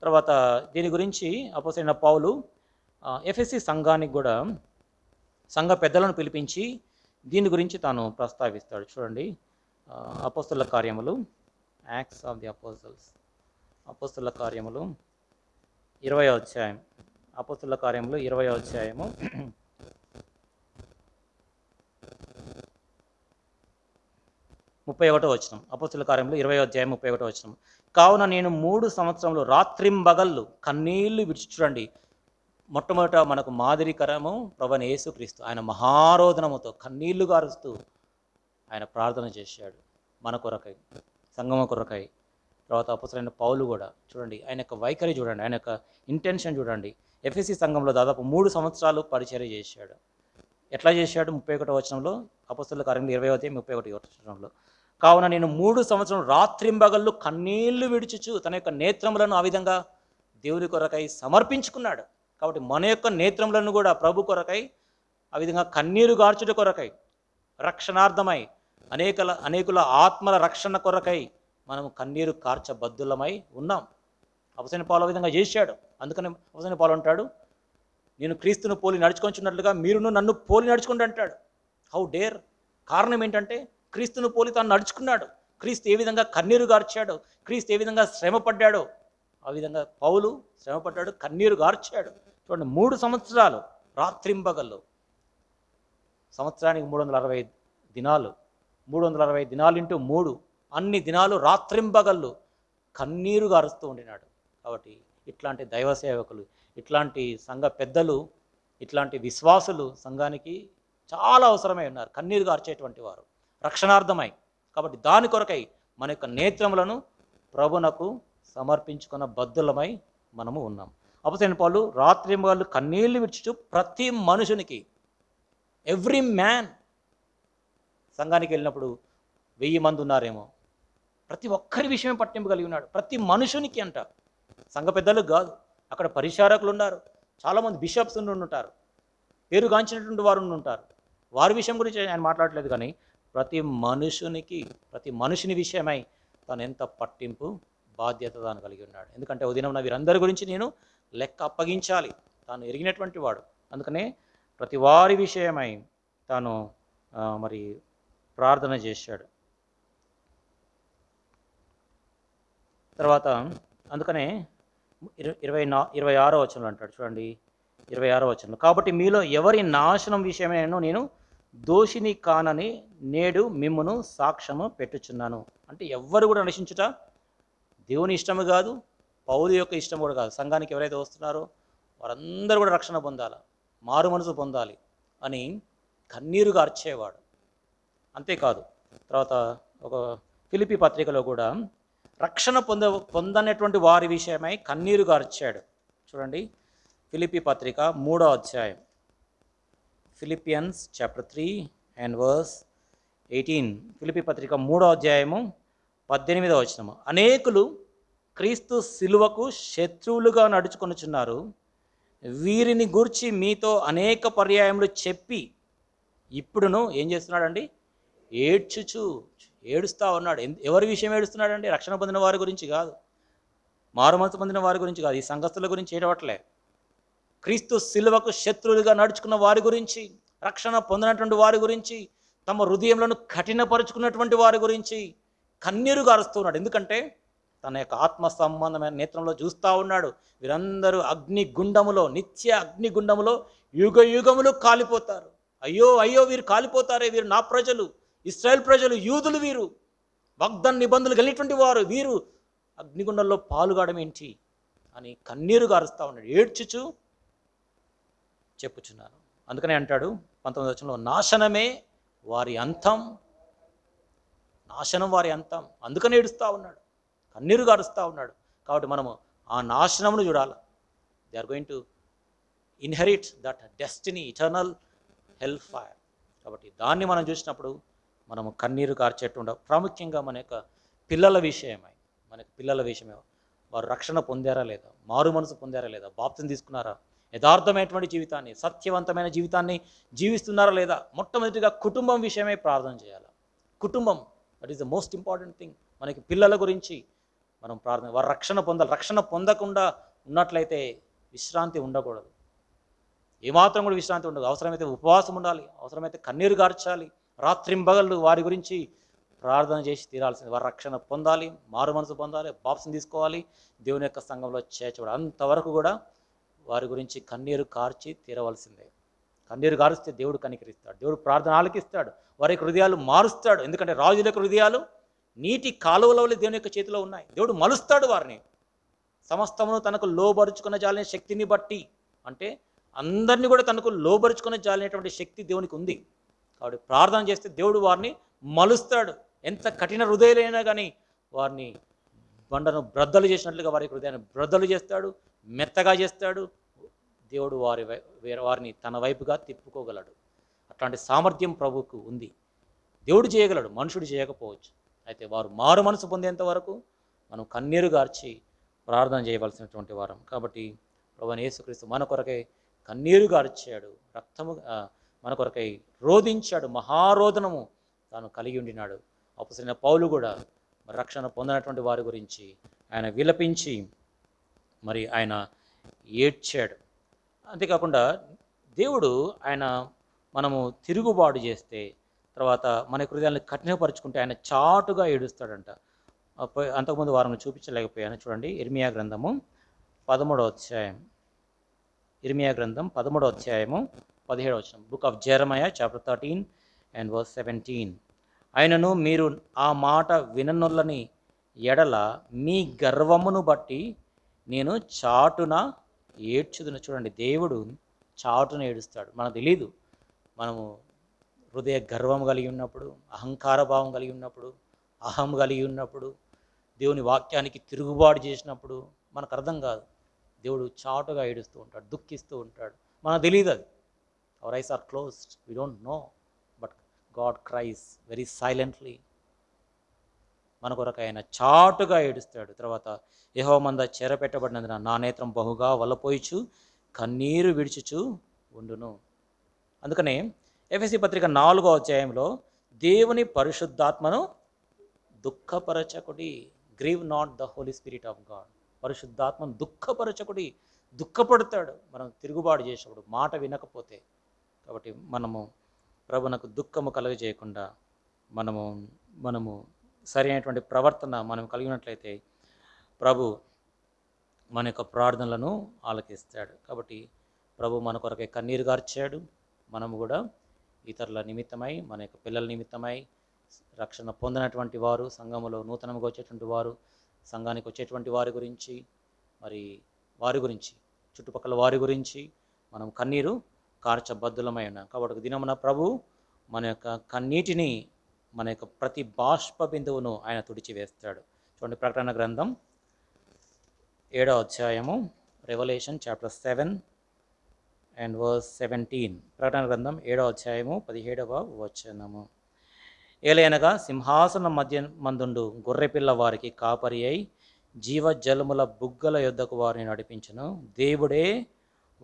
[SPEAKER 1] తర్వాత దీని గురించి అపోస్తలుడైన పౌలు ఎఫెసీ సంఘానికి కూడా, సంఘ పెద్దలను పిలిపించి దీని గురించి తాను ప్రస్తావిస్తాడు. చూడండి, అపోస్తలుల కార్యములు, యాక్ట్స్ ఆఫ్ ది అపోస్తల్స్, అపోస్తలుల కార్యములు 20వ అధ్యాయం, అపోస్తలుల కార్యములు 20వ అధ్యాయము 31వ వచనం. అపోస్తలుల కార్యములు 20వ అధ్యాయం 31వ వచనం. కావున నేను 3 సంవత్సరములు రాత్రింబగళ్ళు కన్నీళ్లు విడిచి, చూడండి, మొట్టమొదట మనకు మాదిరికరము ప్రభువైన యేసుక్రీస్తు. ఆయన మహారోదనముతో కన్నీళ్లు గారుస్తూ ఆయన ప్రార్థన చేశాడు మన కొరకై, సంగమ కొరకై. తర్వాత అపోస్తలుడైన పౌలు కూడా చూడండి, ఆయన యొక్క వైఖరి చూడండి, ఆయన యొక్క ఇంటెన్షన్ చూడండి. ఎఫెసీ సంఘంలో దాదాపు 3 సంవత్సరాలు పరిచర్య చేశాడు. ఎట్లా చేశాడు? 31వ వచనంలో, అపోస్తలుల కార్యములు 20వ అధ్యాయం 31వ వచనంలో, కావున నేను 3 సంవత్సరం రాత్రింబగళ్ళు కన్నీళ్లు విడిచుచు తన యొక్క నేత్రములను ఆ విధంగా దేవుని కొరకై సమర్పించుకున్నాడు. కాబట్టి మన యొక్క నేత్రములను కూడా ప్రభు కొరకై ఆ విధంగా కన్నీరు గార్చుట కొరకై, రక్షణార్థమై, అనేకుల ఆత్మల రక్షణ కొరకై మనము కన్నీరు కార్చబద్దులమై ఉన్నాం. అపోస్తలుడైన పౌలు ఆ విధంగా చేశాడు. అందుకని అపోస్తలుడైన పౌలు అంటాడు, నేను క్రీస్తును పోలి నడుచుకొంచున్నట్లుగా మీరును నన్ను పోలి నడుచుకోండి అంటాడు. How dare! కారణం ఏంటంటే క్రీస్తును పోలి తాను నడుచుకున్నాడు. క్రీస్తు ఏ విధంగా కన్నీరు గార్చాడు, క్రీస్తు ఏ విధంగా శ్రమపడ్డాడో ఆ విధంగా పౌలు శ్రమపడ్డాడు, కన్నీరు గార్చాడు. చూడండి, 3 సంవత్సరాలు రాత్రింబగళ్ళు, సంవత్సరానికి 360 దినాలు, 360 దినాలు ఇంటూ 3, అన్ని దినాలు రాత్రింబగళ్ళు కన్నీరు గారుస్తూ ఉండినాడు. కాబట్టి ఇట్లాంటి దైవ సేవకులు, ఇట్లాంటి సంఘ పెద్దలు, ఇట్లాంటి విశ్వాసులు సంఘానికి చాలా అవసరమై ఉన్నారు, కన్నీరు గార్చేటువంటి వారు రక్షణార్థమై. కాబట్టి దాని కొరకై మన యొక్క నేత్రములను ప్రభునకు సమర్పించుకున్న బద్దులమై మనము ఉన్నాం. అపొస్తలుడైన పౌలు రాత్రింబగళ్ళు కన్నీళ్లు విడుచుచు ప్రతి మనుషునికి, ఎవ్రీ మ్యాన్, సంఘానికి వెళ్ళినప్పుడు 1000 మంది ఉన్నారేమో, ప్రతి ఒక్కరి విషయం పట్టింపు కలిగి ఉన్నాడు. ప్రతి మనుషునికి అంట, సంఘ పెద్దలకు కాదు. అక్కడ పరిచారకులు ఉన్నారు, చాలామంది బిషప్స్ ఉంటారు, పేరుగాంచినటువంటి వారు ఉంటారు. వారి విషయం గురించి ఆయన మాట్లాడలేదు, కానీ ప్రతి మనుషుని విషయమై తను ఎంత పట్టింపు బాధ్యత తాను కలిగి ఉన్నాడు. ఎందుకంటే ఉదయం వీరందరి గురించి నేను లెక్క అప్పగించాలి, తాను ఎరిగినటువంటి వాడు. అందుకనే ప్రతి వారి విషయమై తాను మరి ప్రార్థన చేశాడు. తర్వాత అందుకనే 26వ వచనంలో అంటాడు చూడండి, 26వ వచనంలో, కాబట్టి మీలో ఎవరి నాశనం విషయమైనను నేను దోషిని కానని నేడు మిమ్మును సాక్ష్యము పెట్టుచున్నాను. అంటే ఎవ్వరు కూడా నశించుట దేవుని ఇష్టము కాదు, పౌలు యొక్క ఇష్టం కూడా కాదు. సంఘానికి ఎవరైతే వస్తున్నారో వారందరూ కూడా రక్షణ పొందాలి, మారు మనసు పొందాలి అని కన్నీరు గార్చేవాడు. అంతేకాదు, తర్వాత ఒక ఫిలిప్పీ పత్రికలో కూడా రక్షణ పొందనటువంటి వారి విషయమై కన్నీరు గార్చాడు. చూడండి, ఫిలిప్పీ పత్రిక 3వ అధ్యాయం, Philippians chapter 3 and verse 18. Philippi పత్రిక 3వ అధ్యాయము 18వ వచనము, అనేకులు క్రీస్తు శిలువకు శత్రువులుగా నడుచుకొనుచున్నారు, వీరిని గూర్చి మీతో అనేక పర్యాయములు చెప్పి ఇప్పుడును ఏం చేస్తున్నాడండి, ఏడుస్తూ ఉన్నాడు. ఎవరి విషయం ఏడుస్తున్నాడండి? రక్షణ పొందిన వారి గురించి కాదు, మారుమనసు పొందిన వారి గురించి కాదు, ఈ సంఘస్థుల గురించి ఏడవట్లే. క్రీస్తు శిలువకు శత్రువులుగా నడుచుకున్న వారి గురించి, రక్షణ పొందినటువంటి వారి గురించి, తమ హృదయంలో కఠినపరుచుకున్నటువంటి వారి గురించి కన్నీరు గారుస్తున్నాడు. ఎందుకంటే తన యొక్క ఆత్మ సంబంధమైన నేత్రంలో చూస్తూ ఉన్నాడు, వీరందరూ అగ్నిగుండములో, నిత్య అగ్నిగుండములో యుగ యుగములు కాలిపోతారు. అయ్యో అయ్యో, వీరు కాలిపోతారే, వీరు నా ప్రజలు, ఇశ్రాయేల్ ప్రజలు, యూదులు, వీరు వాగ్దాన నిబంధనలు కలిగినటువంటి వారు, వీరు అగ్నిగుండంలో పాలుగాడం ఏంటి అని కన్నీరు గారుస్తూ ఉన్నాడు, ఏడ్చుచు చెప్పుచున్నాను. అందుకనే అంటాడు 19వ వచనంలో, నాశనమే వారి అంతం, నాశనం వారి అంతం. అందుకని ఏడుస్తూ ఉన్నాడు, కన్నీరు గారుస్తూ ఉన్నాడు. కాబట్టి మనము ఆ నాశనమును చూడాలి. They are going to inherit that destiny, eternal hell fire. కాబట్టి దాన్ని మనం చూసినప్పుడు మనము కన్నీరు కార్చేట్టుండ. ప్రాముఖ్యంగా మన యొక్క పిల్లల విషయమై, వారు రక్షణ పొందారా లేదా, మారు మనసు పొందారా లేదా, బాప్తిసం తీసుకున్నారా, యథార్థమైనటువంటి జీవితాన్ని, సత్యవంతమైన జీవితాన్ని జీవిస్తున్నారా లేదా. మొట్టమొదటిగా కుటుంబం విషయమై ప్రార్థన చేయాలి. కుటుంబం, that is the most important thing. మనకి పిల్లల గురించి మనం ప్రార్థన, వారు రక్షణ పొందాలి. రక్షణ పొందకుండా ఉన్నట్లయితే విశ్రాంతి ఉండకూడదు, ఏమాత్రం కూడా విశ్రాంతి ఉండదు. అవసరమైతే ఉపవాసం ఉండాలి, అవసరమైతే కన్నీరు గార్చాలి, రాత్రింబగళ్ళు వారి గురించి ప్రార్థన చేసి తీరాల్సింది. వారి రక్షణ పొందాలి, మారు మనసు పొందాలి, బాప్తిసం తీసుకోవాలి, దేవుని యొక్క సంఘంలో చేర్చబడాలి. అంతవరకు కూడా వారి గురించి కన్నీరు కార్చి తీరవలసిందే. కన్నీరు గారుస్తే దేవుడు కనికరిస్తాడు, దేవుడు ప్రార్థన ఆలకిస్తాడు, వారి యొక్క హృదయాలు మారుస్తాడు. ఎందుకంటే రాజుల యొక్క హృదయాలు నీటి కాలువల వల్ల దేవుని యొక్క చేతిలో ఉన్నాయి. దేవుడు మలుస్తాడు వారిని, సమస్తమును తనకు లోబరుచుకున్న జాలిన శక్తిని బట్టి. అంటే అందరినీ కూడా తనకు లోబరుచుకున్న జాలినటువంటి శక్తి దేవునికి ఉంది. కాబట్టి ప్రార్థన చేస్తే దేవుడు వారిని మలుస్తాడు. ఎంత కఠిన హృదయాలైనా కానీ వారిని బండను బ్రద్దలు చేసినట్లుగా వారి హృదయాన్ని బ్రద్దలు చేస్తాడు, మెత్తగా చేస్తాడు. దేవుడు వారిని తన వైపుగా తిప్పుకోగలడు. అట్లాంటి సామర్థ్యం ప్రభువుకు ఉంది. దేవుడు చేయగలడు, మనుషుడు చేయకపోవచ్చు. అయితే వారు మారు మనసు పొందేంత వరకు మనం కన్నీరు గార్చి ప్రార్థన చేయవలసినటువంటి వారం. కాబట్టి ప్రభువైన యేసుక్రీస్తు మన కొరకై కన్నీరు గార్చాడు, రక్తము మన కొరకై రోధించాడు, మహారోదనము తాను కలిగి ఉండినాడు. అపొస్తలుడైన పౌలు కూడా రక్షణ పొందినటువంటి వారి గురించి ఆయన విలపించి మరి ఆయన ఏడ్చాడు. అంతేకాకుండా దేవుడు మనము తిరుగుబాటు చేస్తే, తర్వాత మన హృదయాన్ని కఠినపరుచుకుంటే ఆయన చాటుగా ఏడుస్తాడంట. అంతకుముందు వారిని చూపించలేకపోయాను. చూడండి, ఇర్మియా గ్రంథం 13వ అధ్యాయము 17వ వచనం. Book of జెరమయా chapter 13 and verse 17. ఆయనను మీరు ఆ మాట విననొల్లని ఎడల మీ గర్వమును బట్టి నేను చాటున ఏడ్చుదును. చూడండి, దేవుడు చాటున ఏడుస్తాడు. మనకు తెలీదు. మనము హృదయ గర్వం కలిగి ఉన్నప్పుడు, అహంకార భావం కలిగి ఉన్నప్పుడు, అహం కలిగి ఉన్నప్పుడు, దేవుని వాక్యానికి తిరుగుబాటు చేసినప్పుడు మనకు అర్థం కాదు. దేవుడు చాటుగా ఏడుస్తూ ఉంటాడు, దుఃఖిస్తూ ఉంటాడు. మనకు తెలియదు అది. Our eyes are closed, we don't know, but God cries very silently. మన కొరకు ఆయన చాటుగా ఏడుస్తాడు. తర్వాత యెహోవా మంద చెరపెట్టబడినందున నా నేత్రం బహుగా వలపోయిచు కన్నీరు విడిచుచు ఉండును. అందుకనే ఎఫెసీ పత్రిక 4వ అధ్యాయంలో దేవుని పరిశుద్ధాత్మను దుఃఖపరచకుడి, grieve not the Holy Spirit of God. పరిశుద్ధాత్మను దుఃఖపరచకుడి, దుఃఖపడతాడు మనం తిరుగుబాటు చేసినప్పుడు, మాట వినకపోతే. కాబట్టి మనము ప్రభునకు దుఃఖము కలుగజేయకుండా మనము సరైనటువంటి ప్రవర్తన మనం కలిగినట్లయితే ప్రభు మన యొక్క ప్రార్థనలను ఆలకిస్తాడు. కాబట్టి ప్రభు మన కొరకే కన్నీరు గార్చాడు. మనము కూడా ఇతరుల నిమిత్తమై, మన యొక్క పిల్లల నిమిత్తమై, రక్షణ పొందినటువంటి వారు, సంఘములో నూతనంగా వచ్చేటువంటి వారు, సంఘానికి వచ్చేటువంటి వారి గురించి, మరి వారి గురించి, చుట్టుపక్కల వారి గురించి మనం కన్నీరు కార్చబద్దులమై ఉన్నాం. కాబట్టి ఒక దినమున ప్రభు మన యొక్క కన్నీటిని, మన యొక్క ప్రతి బాష్ప బిందువును ఆయన తుడిచివేస్తాడు. చూడండి, ప్రకటన గ్రంథం 7వ అధ్యాయము, రెవల్యూషన్ చాప్టర్ 7 and verse 17. ప్రకటన గ్రంథం 7వ అధ్యాయము 17వ వచనము. ఏలయనగా సింహాసనం మధ్య మందుండు గొర్రెపిల్ల వారికి కాపరి అయి జీవజలముల బుగ్గల యొద్దకు వారిని నడిపించును. దేవుడే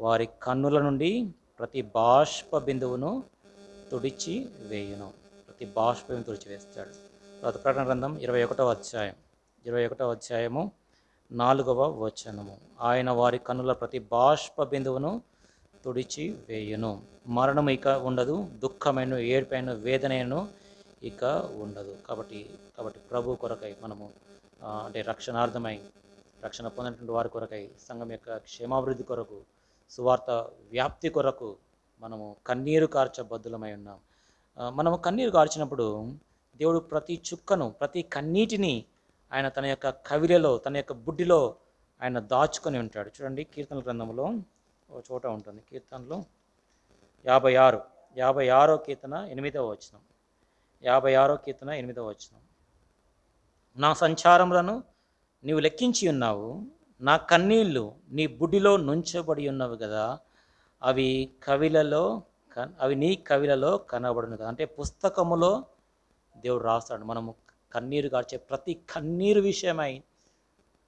[SPEAKER 1] వారి కన్నుల నుండి ప్రతి బాష్ప బిందువును తుడిచి వేయును. ప్రతి బాష్ప బిందువు తుడిచివేస్తాడు. తర్వాత ప్రకటన గ్రంథం 21వ అధ్యాయము 4వ వచనము. ఆయన వారి కన్నుల ప్రతి బాష్ప బిందువును తుడిచి వేయును. మరణం ఇక ఉండదు, దుఃఖమైన, ఏడ్పైన, వేదనను ఇక ఉండదు. కాబట్టి ప్రభు కొరకై మనము అంటే రక్షణార్థమై, రక్షణ పొందినటువంటి వారి కొరకై, సంఘం యొక్క క్షేమాభివృద్ధి కొరకు, సువార్త వ్యాప్తి కొరకు మనము కన్నీరు కార్చబద్దులమై ఉన్నాం. మనము కన్నీరు కార్చినప్పుడు దేవుడు ప్రతి చుక్కను, ప్రతి కన్నీటిని ఆయన తన యొక్క కవిలలో, తన యొక్క బుడ్డిలో ఆయన దాచుకొని ఉంటాడు. చూడండి, కీర్తనల గ్రంథంలో ఒక చోట ఉంటుంది. కీర్తనలో 56వ కీర్తన 8వ వచనం. 56వ కీర్తన 8వ వచనం. నా సంచారములను నీవు లెక్కించి ఉన్నావు, నా కన్నీళ్ళు నీ బుడ్డిలో నుంచబడి ఉన్నవి కదా, అవి నీ కవిలలో కనబడును కదా. అంటే పుస్తకములో దేవుడు రాస్తాడు. మనము కన్నీరు కార్చే ప్రతి కన్నీరు విషయమై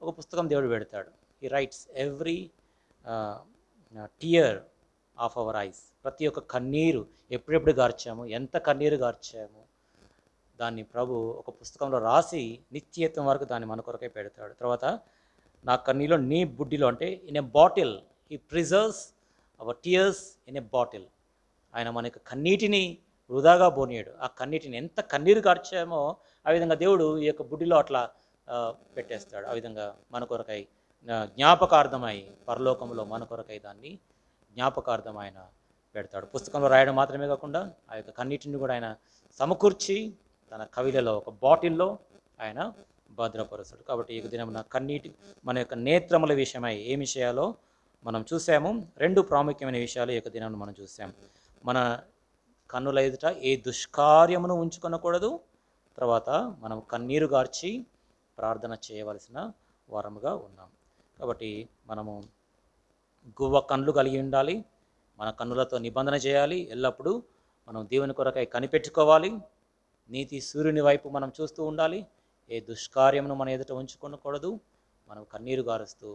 [SPEAKER 1] ఒక పుస్తకం దేవుడు పెడతాడు. He writes every tear of our eyes. ప్రతి ఒక్క కన్నీరు ఎప్పుడెప్పుడు గార్చాము, ఎంత కన్నీరు గార్చాము, దాన్ని ప్రభు ఒక పుస్తకంలో రాసి నిత్యత్వం వరకు దాన్ని మన కొరకే పెడతాడు. తర్వాత నా కన్నీలో నీ బుడ్డిలో, అంటే in a bottle, he preserves our tears in a bottle. ఆయన మన యొక్క కన్నీటిని వృధాగా పోనీయడు. ఆ కన్నీటిని ఎంత కన్నీరు కార్చామో ఆ విధంగా దేవుడు ఈ యొక్క బుడ్డిలో అట్లా పెట్టేస్తాడు. ఆ విధంగా మన కొరకై జ్ఞాపకార్థమై, పరలోకంలో మన కొరకై దాన్ని జ్ఞాపకార్థం ఆయన పెడతాడు. పుస్తకంలో రాయడం మాత్రమే కాకుండా ఆ యొక్క కన్నీటిని కూడా ఆయన సమకూర్చి తన కవిలలో ఒక బాటిల్లో ఆయన భద్రపరుస్తాడు. కాబట్టి ఈ దినమున కన్నీటి, మన యొక్క నేత్రముల విషయమై ఏమి చేయాలో మనం చూసాము. 2 ప్రాముఖ్యమైన విషయాలు ఈ యొక్క దినమున మనం చూసాము. మన కన్నుల ఎదుట ఏ దుష్కార్యమును ఉంచుకొనకూడదు. తర్వాత మనం కన్నీరు గార్చి ప్రార్థన చేయవలసిన వారముగా ఉన్నాం. కాబట్టి మనము గువ్వ కన్నులు కలిగి ఉండాలి. మన కన్నులతో నిబంధన చేయాలి. ఎల్లప్పుడూ మనం దేవుని కొరకై కనిపెట్టుకోవాలి. నీతి సూర్యుని వైపు మనం చూస్తూ ఉండాలి. ఏ దుష్కార్యమును మన ఎదుట ఉంచుకొనకూడదు. మనం కన్నీరు గారుస్తూ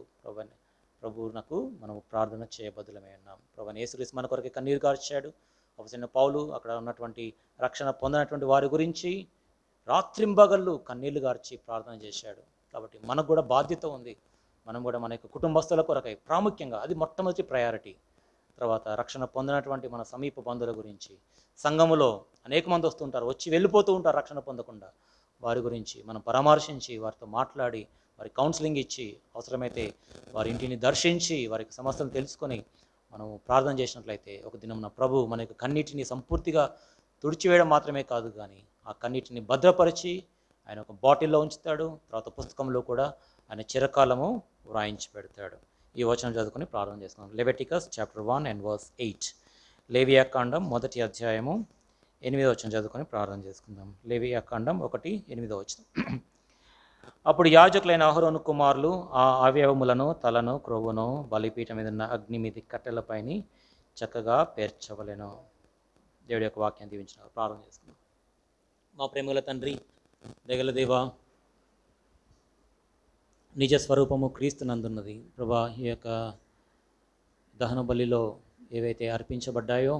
[SPEAKER 1] ప్రభువునకు మనము ప్రార్థన చేయబద్దులమై ఉన్నాం. ప్రభువైన యేసుక్రీస్తు మన కొరకే కన్నీరు గార్చాడు. అపొస్తలుడైన పౌలు అక్కడ ఉన్నటువంటి రక్షణ పొందినటువంటి వారి గురించి రాత్రింబగళ్ళు కన్నీళ్లు గార్చి ప్రార్థన చేశాడు. కాబట్టి మనకు కూడా బాధ్యత ఉంది. మనం కూడా మన యొక్క కుటుంబస్తుల కొరకై ప్రాముఖ్యంగా, అది మొట్టమొదటి ప్రయారిటీ. తర్వాత రక్షణ పొందినటువంటి మన సమీప బంధువుల గురించి, సంఘములో అనేక మంది వస్తుంటారు, వచ్చి వెళ్ళిపోతూ ఉంటారు రక్షణ పొందకుండా. వారి గురించి మనం పరామర్శించి, వారితో మాట్లాడి, వారి కౌన్సిలింగ్ ఇచ్చి, అవసరమైతే వారి ఇంటిని దర్శించి, వారికి సమస్యలు తెలుసుకొని మనం ప్రార్థన చేసినట్లయితే ఒక దినం ప్రభు మన యొక్క కన్నీటిని సంపూర్తిగా తుడిచివేయడం మాత్రమే కాదు, కానీ ఆ కన్నీటిని భద్రపరిచి ఆయన ఒక బాటిల్లో ఉంచుతాడు. తర్వాత పుస్తకంలో కూడా ఆయన చిరకాలము వ్రాయించి పెడతాడు. ఈ వచనం చదువుకొని ప్రార్థన చేసుకుందాం. Leviticus chapter 1 and verse 8. లేవియాకాండం 1వ అధ్యాయము 8వ వచనం చదువుకొని ప్రార్థన చేసుకుందాం. లేవియాకాండం 1:8. అప్పుడు యాజకులైన అహరోను కుమారులు ఆ అవయవములను, తలను, క్రొవ్వును బలిపీఠం మీద ఉన్న అగ్ని మీది కట్టెలపైని చక్కగా పేర్చవలెను. దేవుడి యొక్క వాక్యాన్ని దీవించిన ప్రారంభం చేసుకున్నాం. మా ప్రేమగల తండ్రి, దయగల దేవా, నిజ స్వరూపము క్రీస్తునందున్నది. ప్రభా, ఈ యొక్క దహన బలిలో ఏవైతే అర్పించబడ్డాయో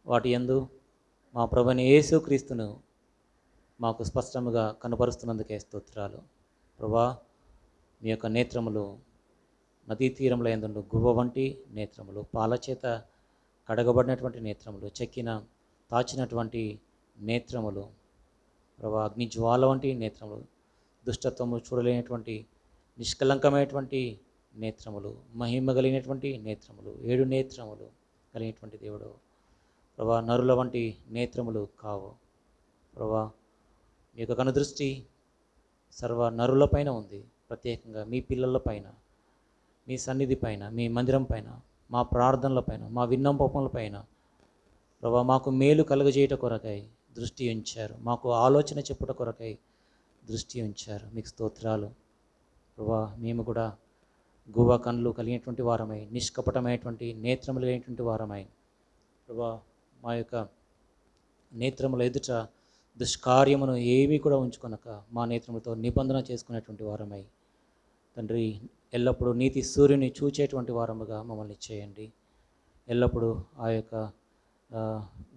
[SPEAKER 1] వాటి యందు మా ప్రభుని యేసు క్రీస్తును మాకు స్పష్టముగా కనపరుస్తున్నందుకే స్తోత్రాలు. ప్రభా, మీ యొక్క నేత్రములు నదీ తీరంలో ఎందుండు గువ్వ వంటి నేత్రములు, పాల చేత కడగబడినటువంటి నేత్రములు, చెక్కిన తాచినటువంటి నేత్రములు, ప్రభా, అగ్ని జ్వాల వంటి నేత్రములు, దుష్టత్వము చూడలేనటువంటి నిష్కలంకమైనటువంటి నేత్రములు, మహిమ కలిగినటువంటి నేత్రములు, 7 నేత్రములు కలిగినటువంటి దేవుడు ప్రభా, నరుల వంటి నేత్రములు కావు ప్రభా. మీ యొక్క కనుదృష్టి సర్వ నరులపైన ఉంది, ప్రత్యేకంగా మీ పిల్లల పైన, మీ సన్నిధి పైన, మీ మందిరం పైన, మా ప్రార్థనల పైన, మా విన్నపముల పైన ప్రభా, మాకు మేలు కలుగజేయట కొరకై దృష్టి ఉంచారు, మాకు ఆలోచన చెప్పుట కొరకై దృష్టి ఉంచారు. మీకు స్తోత్రాలు ప్రభా. మేము కూడా గువ్వ కళ్ళు కలిగినటువంటి వారమై, నిష్కపటమైనటువంటి నేత్రములు కలిగినటువంటి వారమై ప్రభా, మా యొక్క నేత్రముల ఎదుట దుష్కార్యమును ఏమీ కూడా ఉంచుకొనక మా నేత్రములతో నిబంధన చేసుకునేటువంటి వారమై తండ్రి, ఎల్లప్పుడూ నీతి సూర్యుని చూచేటువంటి వారముగా మమ్మల్ని చేయండి. ఎల్లప్పుడూ ఆ యొక్క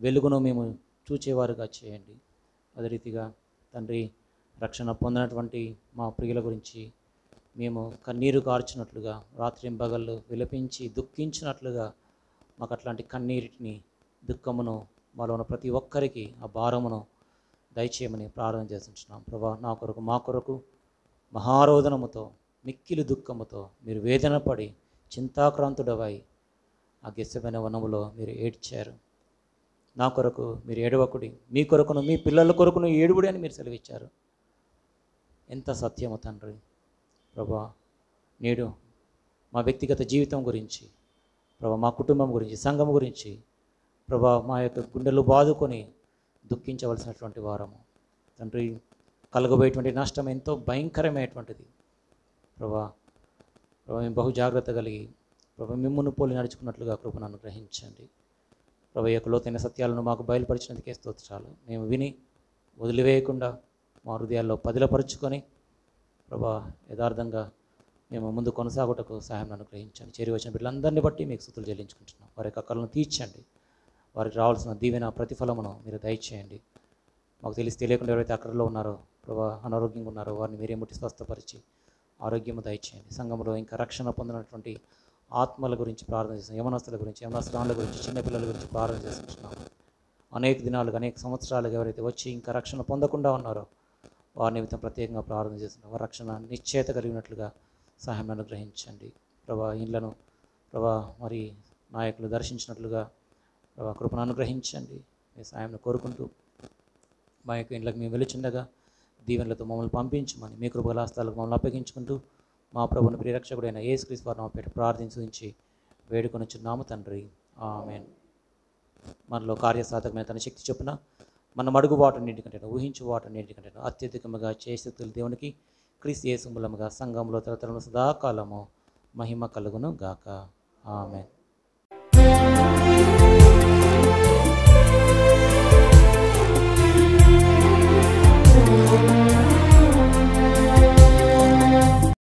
[SPEAKER 1] వెలుగును మేము చూచేవారుగా చేయండి. అదే రీతిగా తండ్రి, రక్షణ పొందినటువంటి మా ప్రియుల గురించి మేము కన్నీరు కార్చినట్లుగా, రాత్రింబగళ్ళు విలపించి దుఃఖించినట్లుగా మాకు అట్లాంటి కన్నీటిని, దుఃఖమును మాలో ఉన్న ప్రతి ఒక్కరికి ఆ భారమును దయచేయమని ప్రార్థన చేస్తుంటున్నాం. ప్రభా, నా కొరకు, మా కొరకు మహారోదనముతో, మిక్కిలి దుఃఖముతో మీరు వేదన పడి చింతాక్రాంతుడవై ఆ గెస్సెమైన వనములో మీరు ఏడ్చారు. నా కొరకు మీరు ఏడవకుడి, మీ కొరకును మీ పిల్లల కొరకును ఏడువుడి అని మీరు సెలవిచ్చారు. ఎంత సత్యము తండ్రి. ప్రభా, నేడు మా వ్యక్తిగత జీవితం గురించి ప్రభా, మా కుటుంబం గురించి, సంఘం గురించి ప్రభా, మా యొక్క గుండెలు బాదుకొని దుఃఖించవలసినటువంటి వారము తండ్రి. కలగబోయేటువంటి నష్టం ఎంతో భయంకరమైనటువంటిది ప్రభా. మేము బహు జాగ్రత్త కలిగి ప్రభా, మిమ్మును పోలి నడుచుకున్నట్లుగా కృపను అనుగ్రహించండి ప్రభా. యొక్క లోతైన సత్యాలను మాకు బయలుపరిచినందుకే స్తోత్రాలు. మేము విని వదిలివేయకుండా మా హృదయాల్లో పదిలపరుచుకొని ప్రభా, యథార్థంగా మేము ముందు కొనసాగుటకు సహాయం అనుగ్రహించండి. చేరి వచ్చిన బిడ్డలందరినీ బట్టి మీకు స్తుతులు చెల్లించుకుంటున్నాం. వారి యొక్క కళను తీర్చండి, వారికి రావాల్సిన దీవెన ప్రతిఫలమును మీరు దయచేయండి. మాకు తెలియకుండా ఎవరైతే అక్కడలో ఉన్నారో ప్రభా, అనారోగ్యంగా ఉన్నారో వారిని మీరే ముట్టి స్వస్థపరిచి ఆరోగ్యము దయచేయండి. సంఘంలో ఇంకా రక్షణ పొందినటువంటి ఆత్మల గురించి ప్రార్థన చేస్తున్నాం, యవనస్తుల గురించి, యవనస్తుల గురించి, చిన్నపిల్లల గురించి ప్రార్థన చేస్తున్నాం. అనేక దినాలుగా, అనేక సంవత్సరాలుగా ఎవరైతే వచ్చి ఇంకా రక్షణ పొందకుండా ఉన్నారో వారి నిమిత్తం ప్రత్యేకంగా ప్రార్థన చేస్తున్నాం. వారి రక్షణ నిశ్చయిత కలిగినట్లుగా సహాయం అనుగ్రహించండి ప్రభా. ఇళ్లను ప్రభా మరి నాయకులు దర్శించినట్లుగా ప్రభా కృపను అనుగ్రహించండి. మీ సహాయంను కోరుకుంటూ మా యొక్క ఇంట్లోకి మేము వెలుచుండగా దీవెనలతో మమ్మల్ని పంపించమని మీ కృపగల హస్తాలకు మమ్మల్ని అప్పగించుకుంటూ మా ప్రభువుని ప్రియరక్షకుడైన యేసుక్రీస్తు వారి నామముపేట ప్రార్థించి వేడుకొనుచున్నాము తండ్రి, ఆమేన్. మనలో కార్యసాధకమైన తన శక్తి చొప్పున మనం అడుగు వాటన్నిటికంటే, ఊహించు వాటన్నిటికంటే అత్యధికముగా చేస్తున్న దేవునికి క్రీస్తు యేసు మూలముగా సంఘంలో తరతరములు సదాకాలము మహిమ కలుగును గాక, ఆమేన్.